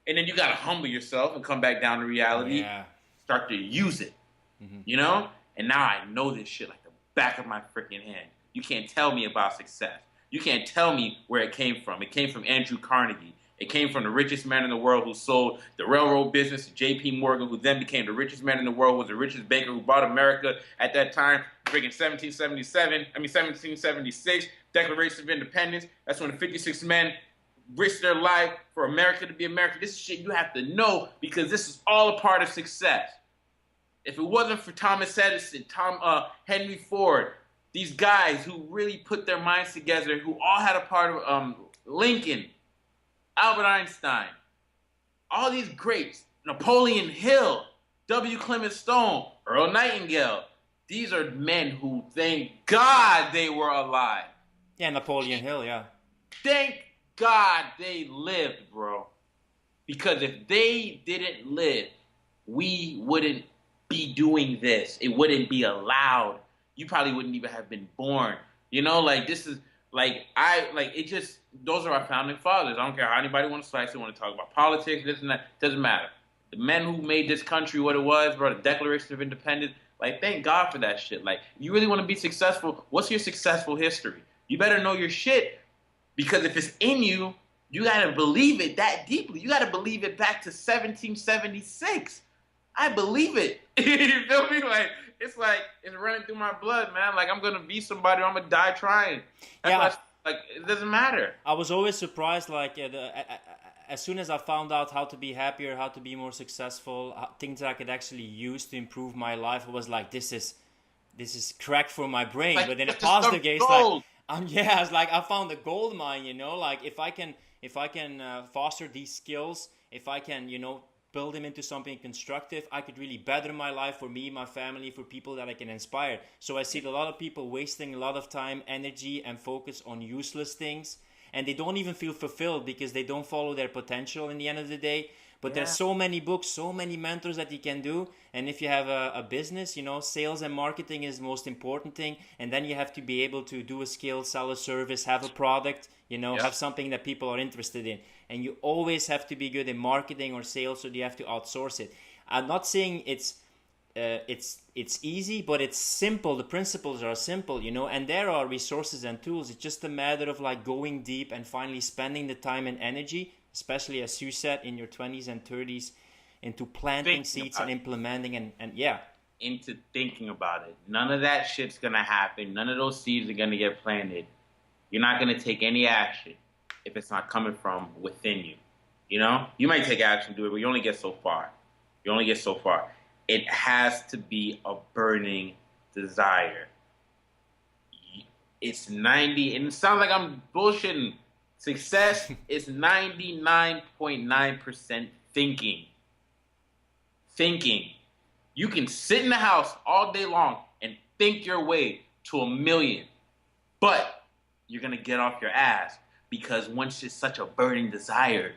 And then you gotta humble yourself and come back down to Oh reality. yeah. Start to use it, Hmm. you know. And now I know this shit like the back of my freaking hand. You can't tell me about success. You can't tell me where it came from. It came from Andrew Carnegie. It came from the richest man in the world who sold the railroad business to J.P. Morgan, who then became the richest man in the world, was the richest banker who bought America at that time, freaking 1776, Declaration of Independence. That's when the 56 men risked their life for America to be America. This is shit you have to know because this is all a part of success. If it wasn't for Thomas Edison, Henry Ford, these guys who really put their minds together, who all had a part of Lincoln, Albert Einstein, all these greats, Napoleon Hill, W. Clement Stone, Earl Nightingale. These are men who, thank God, they were alive. Yeah, Napoleon Hill. Yeah. Thank God they lived, bro. Because if they didn't live, we wouldn't be doing this. It wouldn't be allowed. You probably wouldn't even have been born. Like this is it just those are our founding fathers. I don't care how anybody wants to slice it, want to talk about politics, this and that. Doesn't matter. The men who made this country what it was, bro, the Declaration of Independence, thank God for that shit. If you really want to be successful, what's your successful history? You better know your shit. Because if it's in you, you gotta believe it that deeply. You gotta believe it back to 1776. I believe it. You feel me? It's running through my blood, man. I'm gonna be somebody. Or I'm gonna die trying. That's Yeah. why, it doesn't matter. I was always surprised, as soon as I found out how to be happier, how to be more successful, things that I could actually use to improve my life, I was like, this is crack for my brain. But in a Just discover positive case, gold. yeah, it's like I found a gold mine. If I can foster these skills, if I can, build them into something constructive, I could really better my life for me, my family, for people that I can inspire. So I see a lot of people wasting a lot of time, energy, and focus on useless things, and they don't even feel fulfilled because they don't follow their potential in the end of the day. But there's so many books, so many mentors that you can do. And if you have a business, sales and marketing is the most important thing. And then you have to be able to do a skill, sell a service, have a product, have something that people are interested in. And you always have to be good in marketing or sales, so you have to outsource it. I'm not saying it's easy, but it's simple. The principles are simple, and there are resources and tools. It's just a matter of going deep and finally spending the time and energy, especially as you said in your 20s and 30s, into planting seeds and implementing and yeah. Into thinking about it. None of that shit's gonna happen. None of those seeds are gonna get planted. You're not gonna take any action if it's not coming from within you. You might take action, do it, but you only get so far. It has to be a burning desire. It's 90, and it sounds like I'm bullshitting. Success is 99.9% thinking. You can sit in the house all day long and think your way to 1,000,000, but you're going to get off your ass because once it's such a burning desire,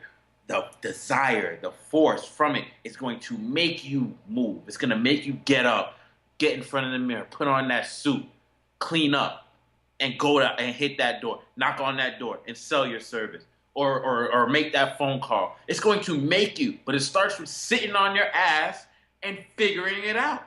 the force from it is going to make you move. It's going to make you get up, get in front of the mirror, put on that suit, clean up, and go out and hit that door, knock on that door, and sell your service, or make that phone call. It's going to make you, but it starts with sitting on your ass and figuring it out.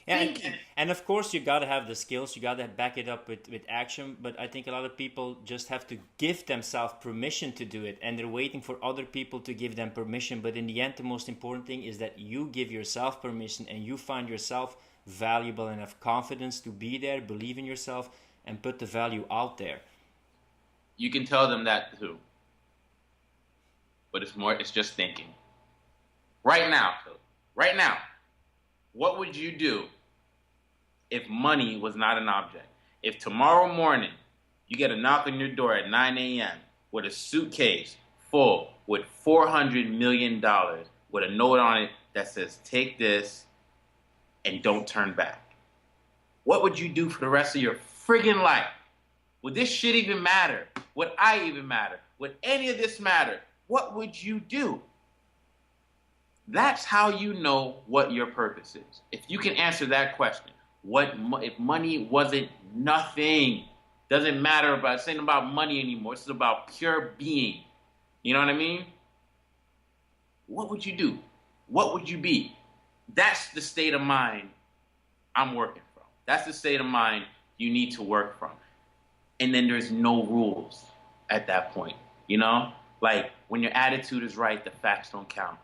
And of course, you gotta have the skills. You gotta back it up with action. But I think a lot of people just have to give themselves permission to do it, and they're waiting for other people to give them permission. But in the end, the most important thing is that you give yourself permission, and you find yourself valuable and have confidence to be there, believe in yourself, and put the value out there. You can tell them that too, but it's just thinking. Right now, what would you do if money was not an object? If tomorrow morning you get a knock on your door at 9 a.m. with a suitcase full with $400 million with a note on it that says, take this and don't turn back. What would you do for the rest of your friggin' life? Would this shit even matter? Would I even matter? Would any of this matter? What would you do? That's how you know what your purpose is. If you can answer that question, if money wasn't nothing, doesn't matter about, it's ain't about money anymore. It's about pure being. You know what I mean? What would you do? What would you be? That's the state of mind I'm working from. That's the state of mind you need to work from. And then there's no rules at that point, you know? Like, when your attitude is right, the facts don't count.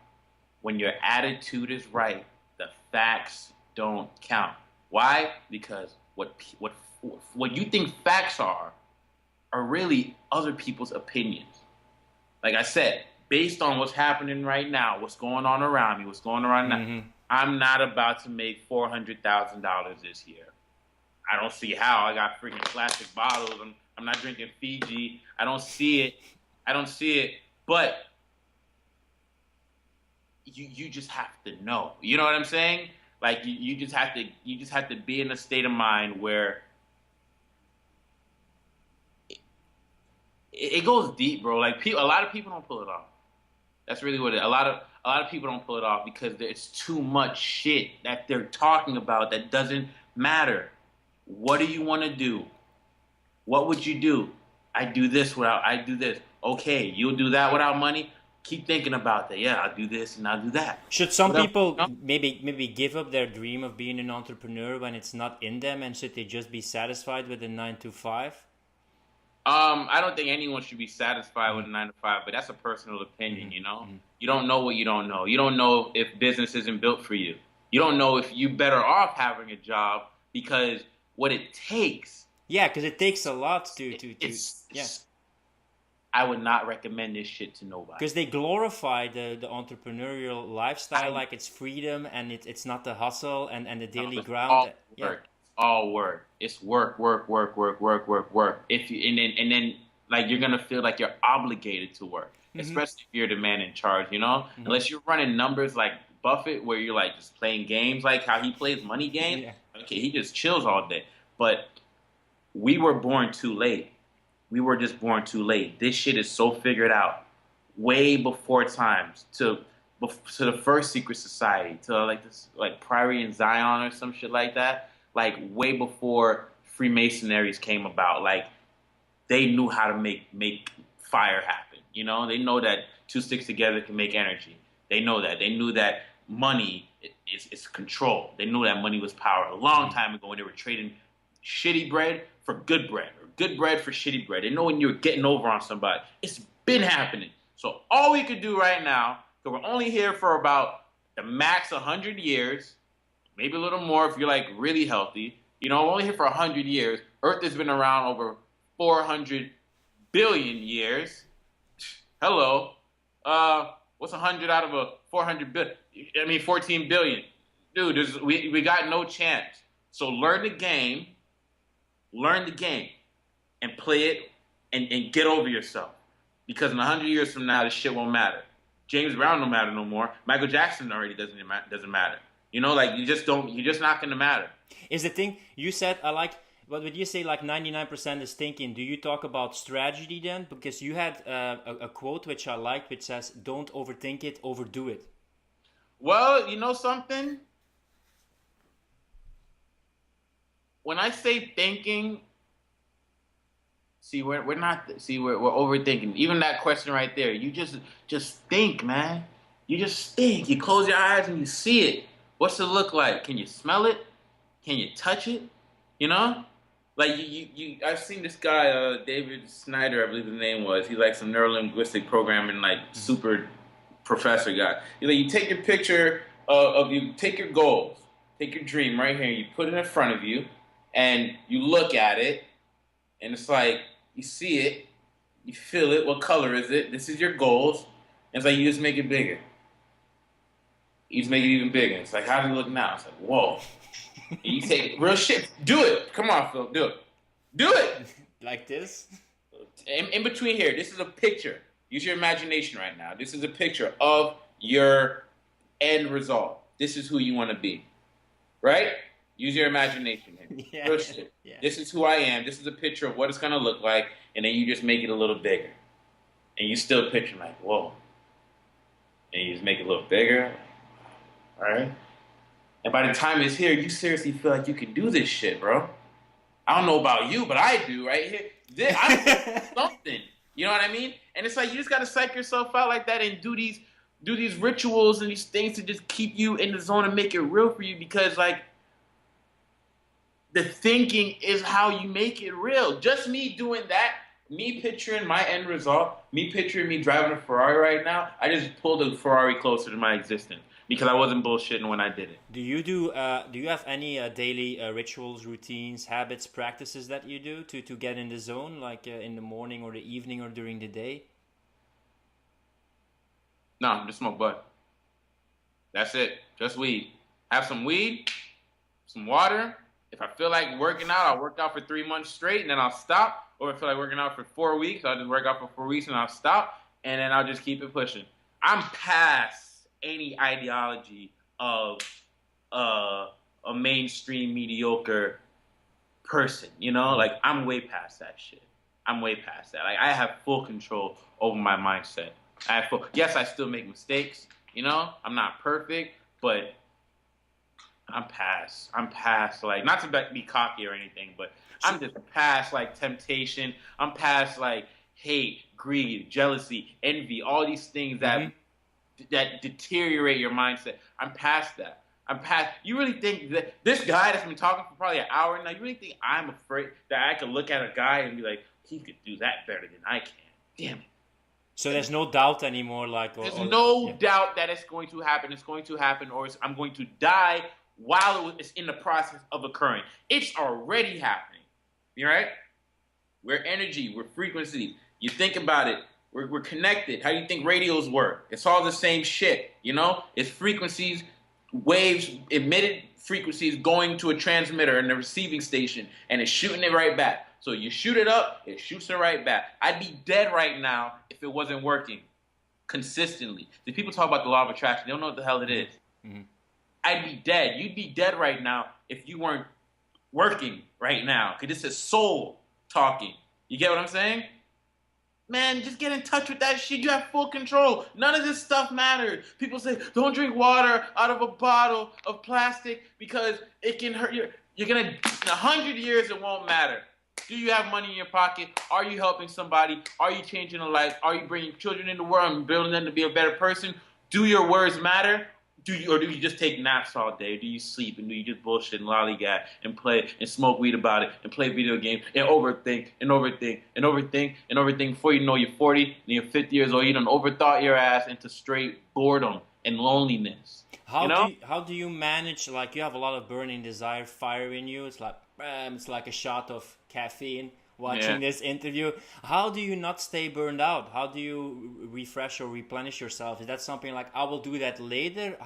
When your attitude is right, the facts don't count. Why? Because what you think facts are really other people's opinions. Like I said, based on what's happening right now, what's going on around me, what's going on now, I'm not about to make $400,000 this year. I don't see how. I got freaking plastic bottles. I'm not drinking Fiji. I don't see it. But you just have to know. You know what I'm saying? Like you just have to be in a state of mind where it goes deep, bro. Like a lot of people don't pull it off. That's really what it is. A lot of people don't pull it off because there's too much shit that they're talking about that doesn't matter. What do you want to do? What would you do? I do this. Okay, you'll do that without money? Keep thinking about that. Yeah, I'll do this and I'll do that. Should some people maybe give up their dream of being an entrepreneur when it's not in them, and should they just be satisfied with a 9 to 5? I don't think anyone should be satisfied with a 9 to 5, but that's a personal opinion, you know? You don't know what you don't know. You don't know if business isn't built for you. You don't know if you're better off having a job because what it takes. Yeah, because it takes a lot to I would not recommend this shit to nobody. Because they glorify the entrepreneurial lifestyle like it's freedom and it's not the hustle and the daily grind. All work. All work. It's work. If you and then like you're gonna feel like you're obligated to work, especially if you're the man in charge. You know, unless you're running numbers like Buffett, where you're like just playing games, like how he plays money games. Yeah. Okay, he just chills all day. But we were born too late. We were just born too late. This shit is so figured out way before times to the first secret society, to like this like Priory and Zion or some shit like that. Like way before Freemasonries came about. Like they knew how to make fire happen. You know, they know that two sticks together can make energy. They know that. They knew that money is control. They knew that money was power a long time ago when they were trading shitty bread for good bread, or good bread for shitty bread. They know when you're getting over on somebody. It's been happening. So all we could do right now, because we're only here for about the max 100 years, maybe a little more if you're like really healthy. You know, we're only here for 100 years. Earth has been around over 400 billion years. Hello. What's 100 out of a 400 billion? I mean, 14 billion. Dude, we got no chance. So learn the game and play it and get over yourself. Because in 100 years from now, this shit won't matter. James Brown don't matter no more. Michael Jackson already doesn't matter. You know, like you're just not going to matter. Is the thing, you said, what would you say like 99% is thinking? Do you talk about strategy then? Because you had a quote which I liked, which says, don't overthink it, overdo it. Well, you know something? When I say thinking, we're overthinking. Even that question right there, you just think, man. You just think. You close your eyes and you see it. What's it look like? Can you smell it? Can you touch it? You know? Like I've seen this guy, David Snyder, I believe his name was. He's like some neurolinguistic programming, like super professor guy. You take your picture you take your goals, take your dream right here, you put it in front of you, and you look at it, and it's like you see it, you feel it. What color is it? This is your goals. And it's like you just make it bigger. You just make it even bigger. It's like, how does it look now? It's like, whoa. And you take real shit. Do it. Come on, Phil. Do it. Like this? In between here, this is a picture. Use your imagination right now. This is a picture of your end result. This is who you want to be, right? Use your imagination. Yeah, Real shit. yeah. This is who I am. This is a picture of what it's gonna look like, and then you just make it a little bigger, and you still picture like, whoa, and you just make it a little bigger, all right? And by the time it's here, you seriously feel like you can do this shit, bro. I don't know about you, but I do right here. I'm doing something. You know what I mean? And it's like you just gotta psych yourself out like that and do these rituals and these things to just keep you in the zone and make it real for you, because like the thinking is how you make it real. Just me doing that, me picturing my end result, me picturing me driving a Ferrari right now, I just pulled a Ferrari closer to my existence because I wasn't bullshitting when I did it. Do you have any daily rituals, routines, habits, practices that you do to get in the zone, like in the morning or the evening or during the day? No, just smoke bud. That's it. Just weed. Have some weed, some water. If I feel like working out, I'll work out for 3 months straight and then I'll stop. Or if I feel like working out for 4 weeks, I'll just work out for 4 weeks and I'll stop. And then I'll just keep it pushing. I'm past any ideology of a mainstream mediocre person, you know? Like, I'm way past that shit. I'm way past that. Like, I have full control over my mindset. Yes, I still make mistakes, you know? I'm not perfect, but I'm past, like, not to be cocky or anything, but I'm just past, like, temptation. I'm past, like, hate, greed, jealousy, envy, all these things that deteriorate your mindset. I'm past that. You really think that this guy that's been talking for probably an hour now, you really think I'm afraid that I could look at a guy and be like, he could do that better than I can? Damn it. So there's no doubt anymore, There's no doubt that it's going to happen. It's going to happen, or I'm going to die while it's in the process of occurring. It's already happening. You right? We're energy. We're frequency. You think about it. We're connected. How do you think radios work? It's all the same shit. You know? It's frequencies, waves, emitted frequencies going to a transmitter and a receiving station, and it's shooting it right back. So you shoot it up, it shoots it right back. I'd be dead right now if it wasn't working consistently. The people talk about the law of attraction. They don't know what the hell it is. Mm-hmm. I'd be dead. You'd be dead right now if you weren't working right now. Because it's a soul talking. You get what I'm saying? Man, just get in touch with that shit. You have full control. None of this stuff matters. People say, don't drink water out of a bottle of plastic because it can hurt you. You're going to, in 100 years, it won't matter. Do you have money in your pocket? Are you helping somebody? Are you changing a life? Are you bringing children into the world and building them to be a better person? Do your words matter? Do you just take naps all day? Do you sleep and do you just bullshit and lollygag and play and smoke weed about it and play video games and overthink and overthink and overthink and overthink before you know you're 40 and you're 50 years old? You done overthought your ass into straight boredom and loneliness. How do you manage, like, you have a lot of burning desire, fire in you? It's like a shot of caffeine watching this interview. How do you not stay burned out? How do you refresh or replenish yourself? Is that something like, I will do that later?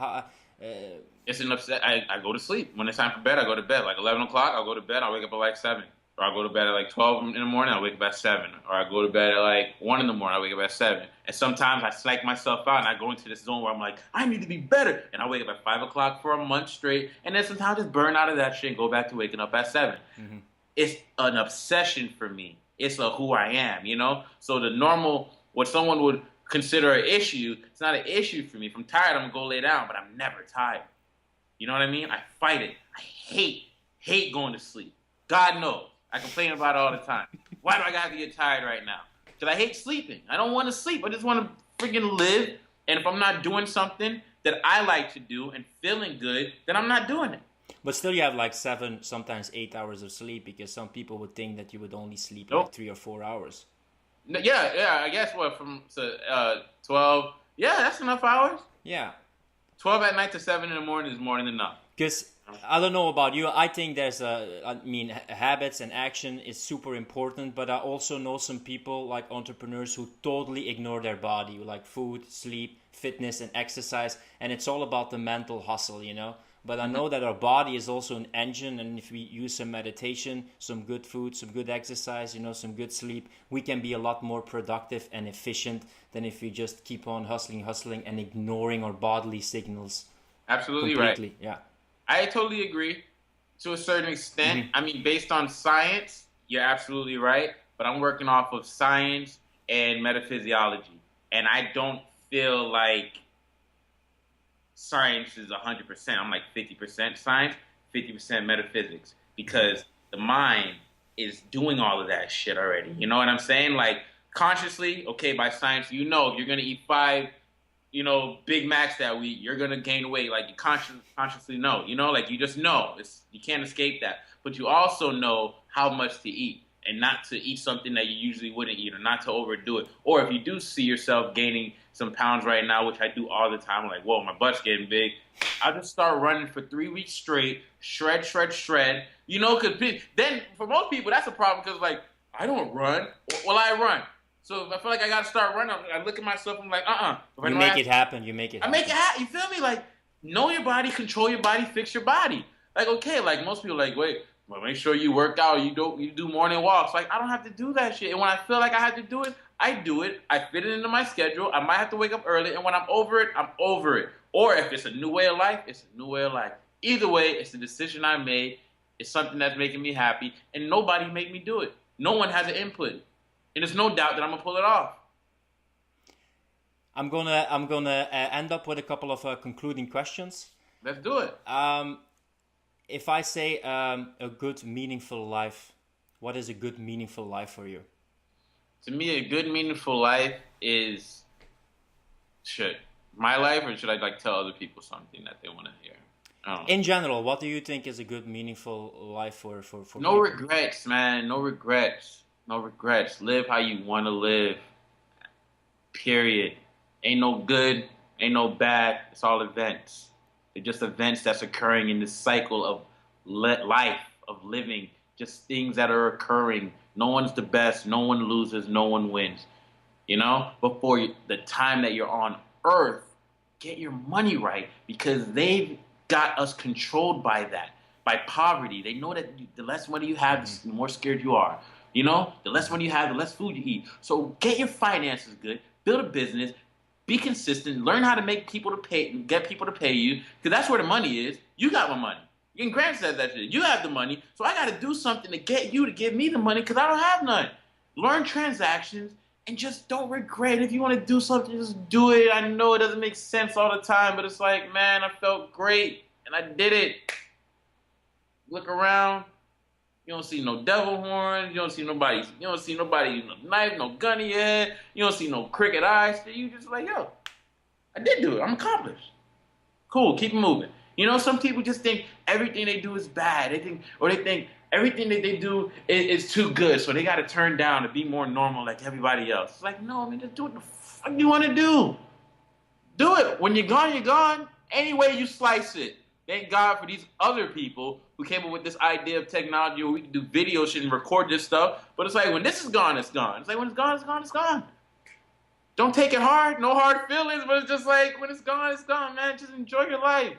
It's an upset. I go to sleep. When it's time for bed, I go to bed. Like 11 o'clock, I'll go to bed. I'll wake up at like 7. Or I'll go to bed at like 12 in the morning. I'll wake up at 7. Or I go to bed at like 1 in the morning. I'll wake up at 7. And sometimes I psych myself out and I go into this zone where I'm like, I need to be better. And I wake up at 5 o'clock for a month straight. And then sometimes I just burn out of that shit and go back to waking up at 7. Mm-hmm. It's an obsession for me. It's who I am, you know? So the normal, what someone would consider an issue, it's not an issue for me. If I'm tired, I'm going to go lay down, but I'm never tired. You know what I mean? I fight it. I hate going to sleep. God knows. I complain about it all the time. Why do I got to get tired right now? Because I hate sleeping. I don't want to sleep. I just want to freaking live. And if I'm not doing something that I like to do and feeling good, then I'm not doing it. But still, you have like 7, sometimes 8 hours of sleep, because some people would think that you would only sleep like 3 or 4 hours. Yeah. I guess from 12. Yeah, that's enough hours. Yeah. 12 at night to 7 in the morning is more than enough. Because I don't know about you. I think habits and action is super important. But I also know some people, like entrepreneurs, who totally ignore their body, like food, sleep, fitness, and exercise. And it's all about the mental hustle, you know. But I know that our body is also an engine, and if we use some meditation, some good food, some good exercise, some good sleep, we can be a lot more productive and efficient than if we just keep on hustling, and ignoring our bodily signals Absolutely right. completely. Yeah. I totally agree to a certain extent. I mean, based on science, you're absolutely right. But I'm working off of science and metaphysiology, and I don't feel like science is 100%. I'm like 50% science, 50% metaphysics, because the mind is doing all of that shit already. You know what I'm saying? Like consciously, okay, by science, if you're gonna eat five, Big Macs that week, you're gonna gain weight. Like you consciously know, like you just know. You can't escape that. But you also know how much to eat, and not to eat something that you usually wouldn't eat, or not to overdo it. Or if you do see yourself gaining some pounds right now, which I do all the time, I'm like, whoa, my butt's getting big. I'll just start running for 3 weeks straight, shred, shred, shred. Because then for most people, that's a problem because, like, I don't run. Well, I run. So if I feel like I got to start running, I look at myself, I'm like, You make it happen. You make it I happen. make it happen. You feel me? Like, know your body, control your body, fix your body. Like, okay, like most people like, wait, well, make sure you work out, you do morning walks. Like, I don't have to do that shit. And when I feel like I have to do it, I do it. I fit it into my schedule. I might have to wake up early, and when I'm over it, I'm over it. Or if it's a new way of life, it's a new way of life. Either way, it's a decision I made. It's something that's making me happy, and nobody made me do it. No one has an input, and there's no doubt that I'm gonna pull it off. I'm gonna end up with a couple of concluding questions. Let's do it. If I say a good, meaningful life, what is a good, meaningful life for you? To me, a good, meaningful life is my life, or should I like tell other people something that they want to hear? In general, what do you think is a good, meaningful life for No people? regrets, man. No regrets. No regrets. Live how you want to live. Period. Ain't no good, ain't no bad. It's all events. They're just events that's occurring in this cycle of life, of living. Just things that are occurring. No one's the best. No one loses. No one wins. Before the time that you're on Earth, get your money right, because they've got us controlled by that, by poverty. They know that the less money you have, the more scared you are. The less money you have, the less food you eat. So get your finances good. Build a business. Be consistent. Learn how to get people to pay you, because that's where the money is. You got my money. Your Grant said that shit. You have the money, so I got to do something to get you to give me the money, because I don't have none. Learn transactions, and just don't regret. If you want to do something, just do it. I know it doesn't make sense all the time, but it's like, man, I felt great, and I did it. Look around. You don't see no devil horns. You don't see nobody. No knife, no gun in your head. You don't see no crooked eyes. You just like, yo, I did do it. I'm accomplished. Cool. Keep it moving. Some people just think everything they do is bad. They think everything that they do is too good, so they got to turn down to be more normal like everybody else. It's like, no, man, just do what the fuck you want to do. Do it. When you're gone, you're gone. Any way you slice it. Thank God for these other people who came up with this idea of technology where we can do video shit and record this stuff. But it's like, when this is gone, it's gone. It's like, when it's gone, it's gone, it's gone. Don't take it hard. No hard feelings, but it's just like, when it's gone, man. Just enjoy your life.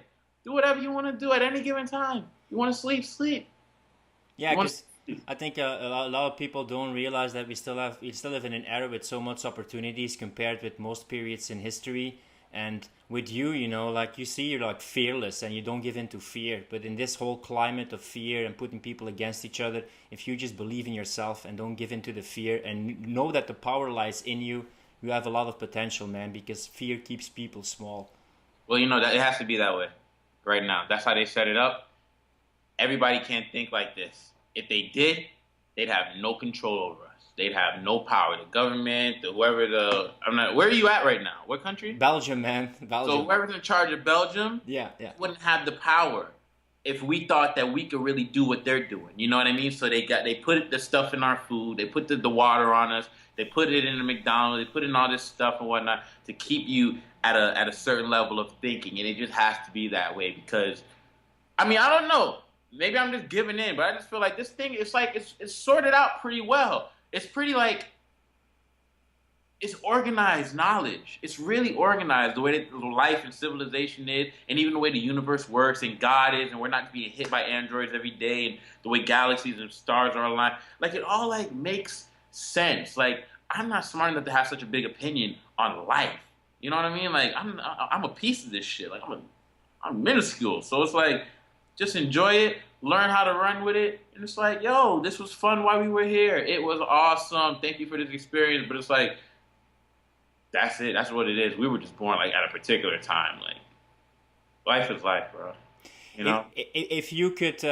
Do whatever you want to do at any given time. You want to sleep, sleep. Yeah, because I think a lot of people don't realize that we still live in an era with so much opportunities compared with most periods in history. And with you, like you see, you're like fearless and you don't give in to fear. But in this whole climate of fear and putting people against each other, if you just believe in yourself and don't give in to the fear and know that the power lies in you, you have a lot of potential, man, because fear keeps people small. Well, that it has to be that way right now. That's how they set it up. Everybody can't think like this. If they did, they'd have no control over us. They'd have no power. The government, where are you at right now? What country? Belgium, man. Belgium. So whoever's in charge of Belgium, yeah, wouldn't have the power if we thought that we could really do what they're doing. You know what I mean? So they put the stuff in our food. They put the water on us. They put it in the McDonald's. They put in all this stuff and whatnot to keep you at a certain level of thinking. And it just has to be that way because, I don't know. Maybe I'm just giving in, but I just feel like this thing, it's sorted out pretty well. It's pretty like, it's organized knowledge. It's really organized the way that life and civilization is, and even the way the universe works and God is, and we're not being hit by androids every day, and the way galaxies and stars are aligned. Like it all like makes sense. Like I'm not smart enough to have such a big opinion on life. You know what I mean? Like I'm a piece of this shit. Like I'm minuscule. So it's like just enjoy it, learn how to run with it, and it's like, yo, this was fun while we were here. It was awesome. Thank you for this experience. But it's like that's it. That's what it is. We were just born like at a particular time. Like life is life, bro. You know. If you could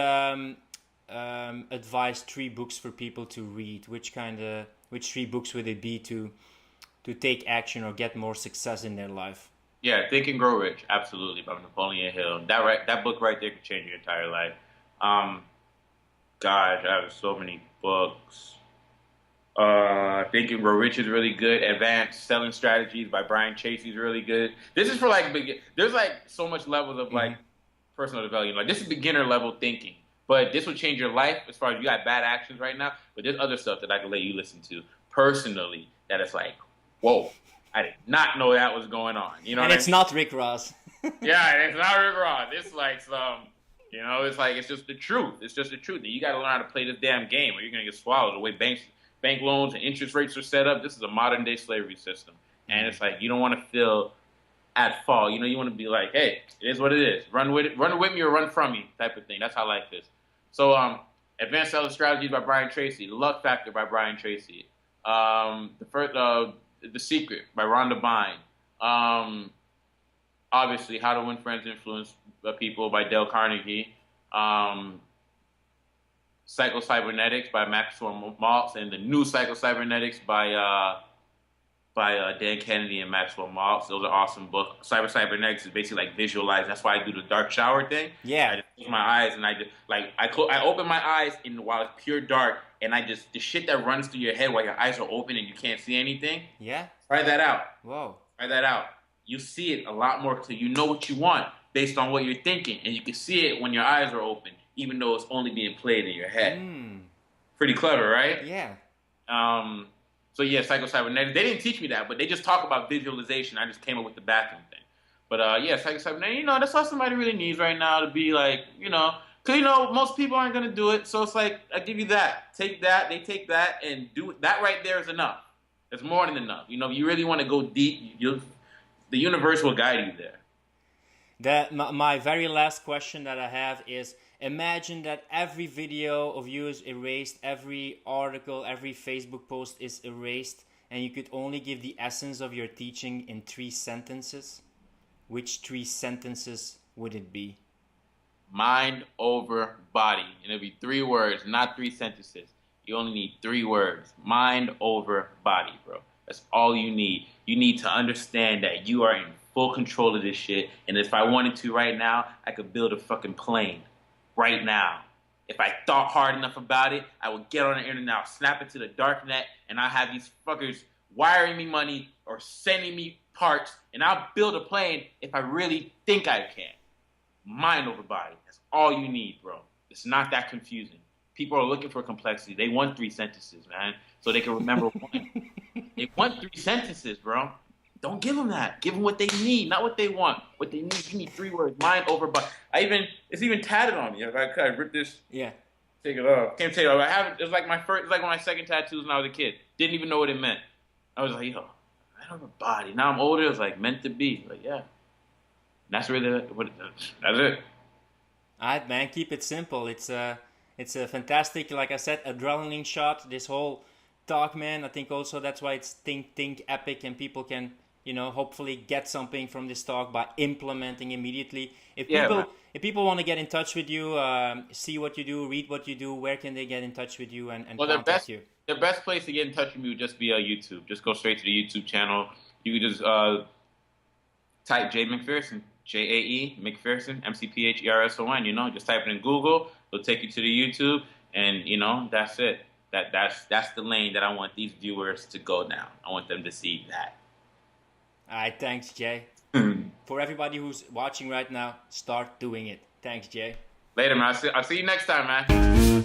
advise 3 books for people to read, which 3 books would it be to take action or get more success in their life? Yeah, Think and Grow Rich, absolutely, by Napoleon Hill. That book right there could change your entire life. Gosh, I have so many books. Think and Grow Rich is really good. Advanced Selling Strategies by Brian Tracy is really good. This is for like there's like so much levels of like personal development. Like this is beginner level thinking, but this will change your life as far as you got bad actions right now. But there's other stuff that I can let you listen to personally that is like, whoa. I did not know that was going on. You know, and it's not Rick Ross. Yeah, it's not Rick Ross. It's like some, you know, it's like it's just the truth. It's just the truth. You got to learn how to play this damn game, or you're gonna get swallowed. The way bank loans and interest rates are set up, this is a modern day slavery system, and it's like you don't want to feel at fault. You know, you want to be like, hey, it is what it is. Run with me, or run from me, type of thing. That's how life is. So, Advanced Selling Strategies by Brian Tracy, The Luck Factor by Brian Tracy, The Secret by Rhonda Byrne. Obviously, How to Win Friends, Influence People by Dale Carnegie. Psycho-Cybernetics by Maxwell Maltz, and the new Psycho-Cybernetics by Dan Kennedy and Maxwell Maltz. Those are awesome books. Cybernetics is basically like visualize. That's why I do the dark shower thing. Yeah. I just close my eyes and I just like I open my eyes while it's pure dark, and the shit that runs through your head while your eyes are open and you can't see anything. Yeah. Try that out. Whoa. Try that out. You see it a lot more clear. You know what you want based on what you're thinking, and you can see it when your eyes are open, even though it's only being played in your head. Pretty clever, right? Yeah. So yeah, Psycho-Cybernetics. They didn't teach me that, but they just talk about visualization. I just came up with the bathroom thing. But yeah, Psycho-Cybernetics, you know, that's all somebody really needs right now to be like, you know, because, you know, most people aren't going to do it. So it's like, I give you that. Take that. They take that and do it. That right there is enough. It's more than enough. You know, if you really want to go deep, the universe will guide you there. My very last question that I have is, imagine that every video of you is erased, every article, every Facebook post is erased, and you could only give the essence of your teaching in 3 sentences. Which 3 sentences would it be? Mind over body. And it'll be 3 words, not 3 sentences. You only need 3 words. Mind over body, bro. That's all you need. You need to understand that you are in full control of this shit. And if I wanted to right now, I could build a fucking plane. Right now. If I thought hard enough about it, I would get on the internet, I'll snap it to the dark net, and I'll have these fuckers wiring me money or sending me parts, and I'll build a plane if I really think I can. Mind over body. That's all you need, bro. It's not that confusing. People are looking for complexity. They want 3 sentences, man, so they can remember one. They want 3 sentences, bro. Don't give them that. Give them what they need, not what they want. What they need, you need 3 words. Mind over body. It's even tatted on me. If I could, I rip this. Yeah. Take it off. Can't tell you. I haven't. It was like one of my second tattoos when I was a kid. Didn't even know what it meant. I was like, yo, mind over body. Now I'm older. It's like meant to be. Like, yeah. And that's really what it does. That's it. All right, man. Keep it simple. It's a fantastic, like I said, adrenaline shot. This whole talk, man. I think also that's why it's think epic, and people can, you know, hopefully get something from this talk by implementing immediately. If people want to get in touch with you, see what you do, read what you do, where can they get in touch with you and contact you? The best place to get in touch with me would just be YouTube. Just go straight to the YouTube channel. You can just type Jae McPherson, Jae McPherson, McPherson. You know, just type it in Google. It'll take you to the YouTube, and you know that's it. That's the lane that I want these viewers to go down. I want them to see that. All right, thanks, Jae. For everybody who's watching right now, start doing it. Thanks, Jae. Later, man. I'll see you next time, man.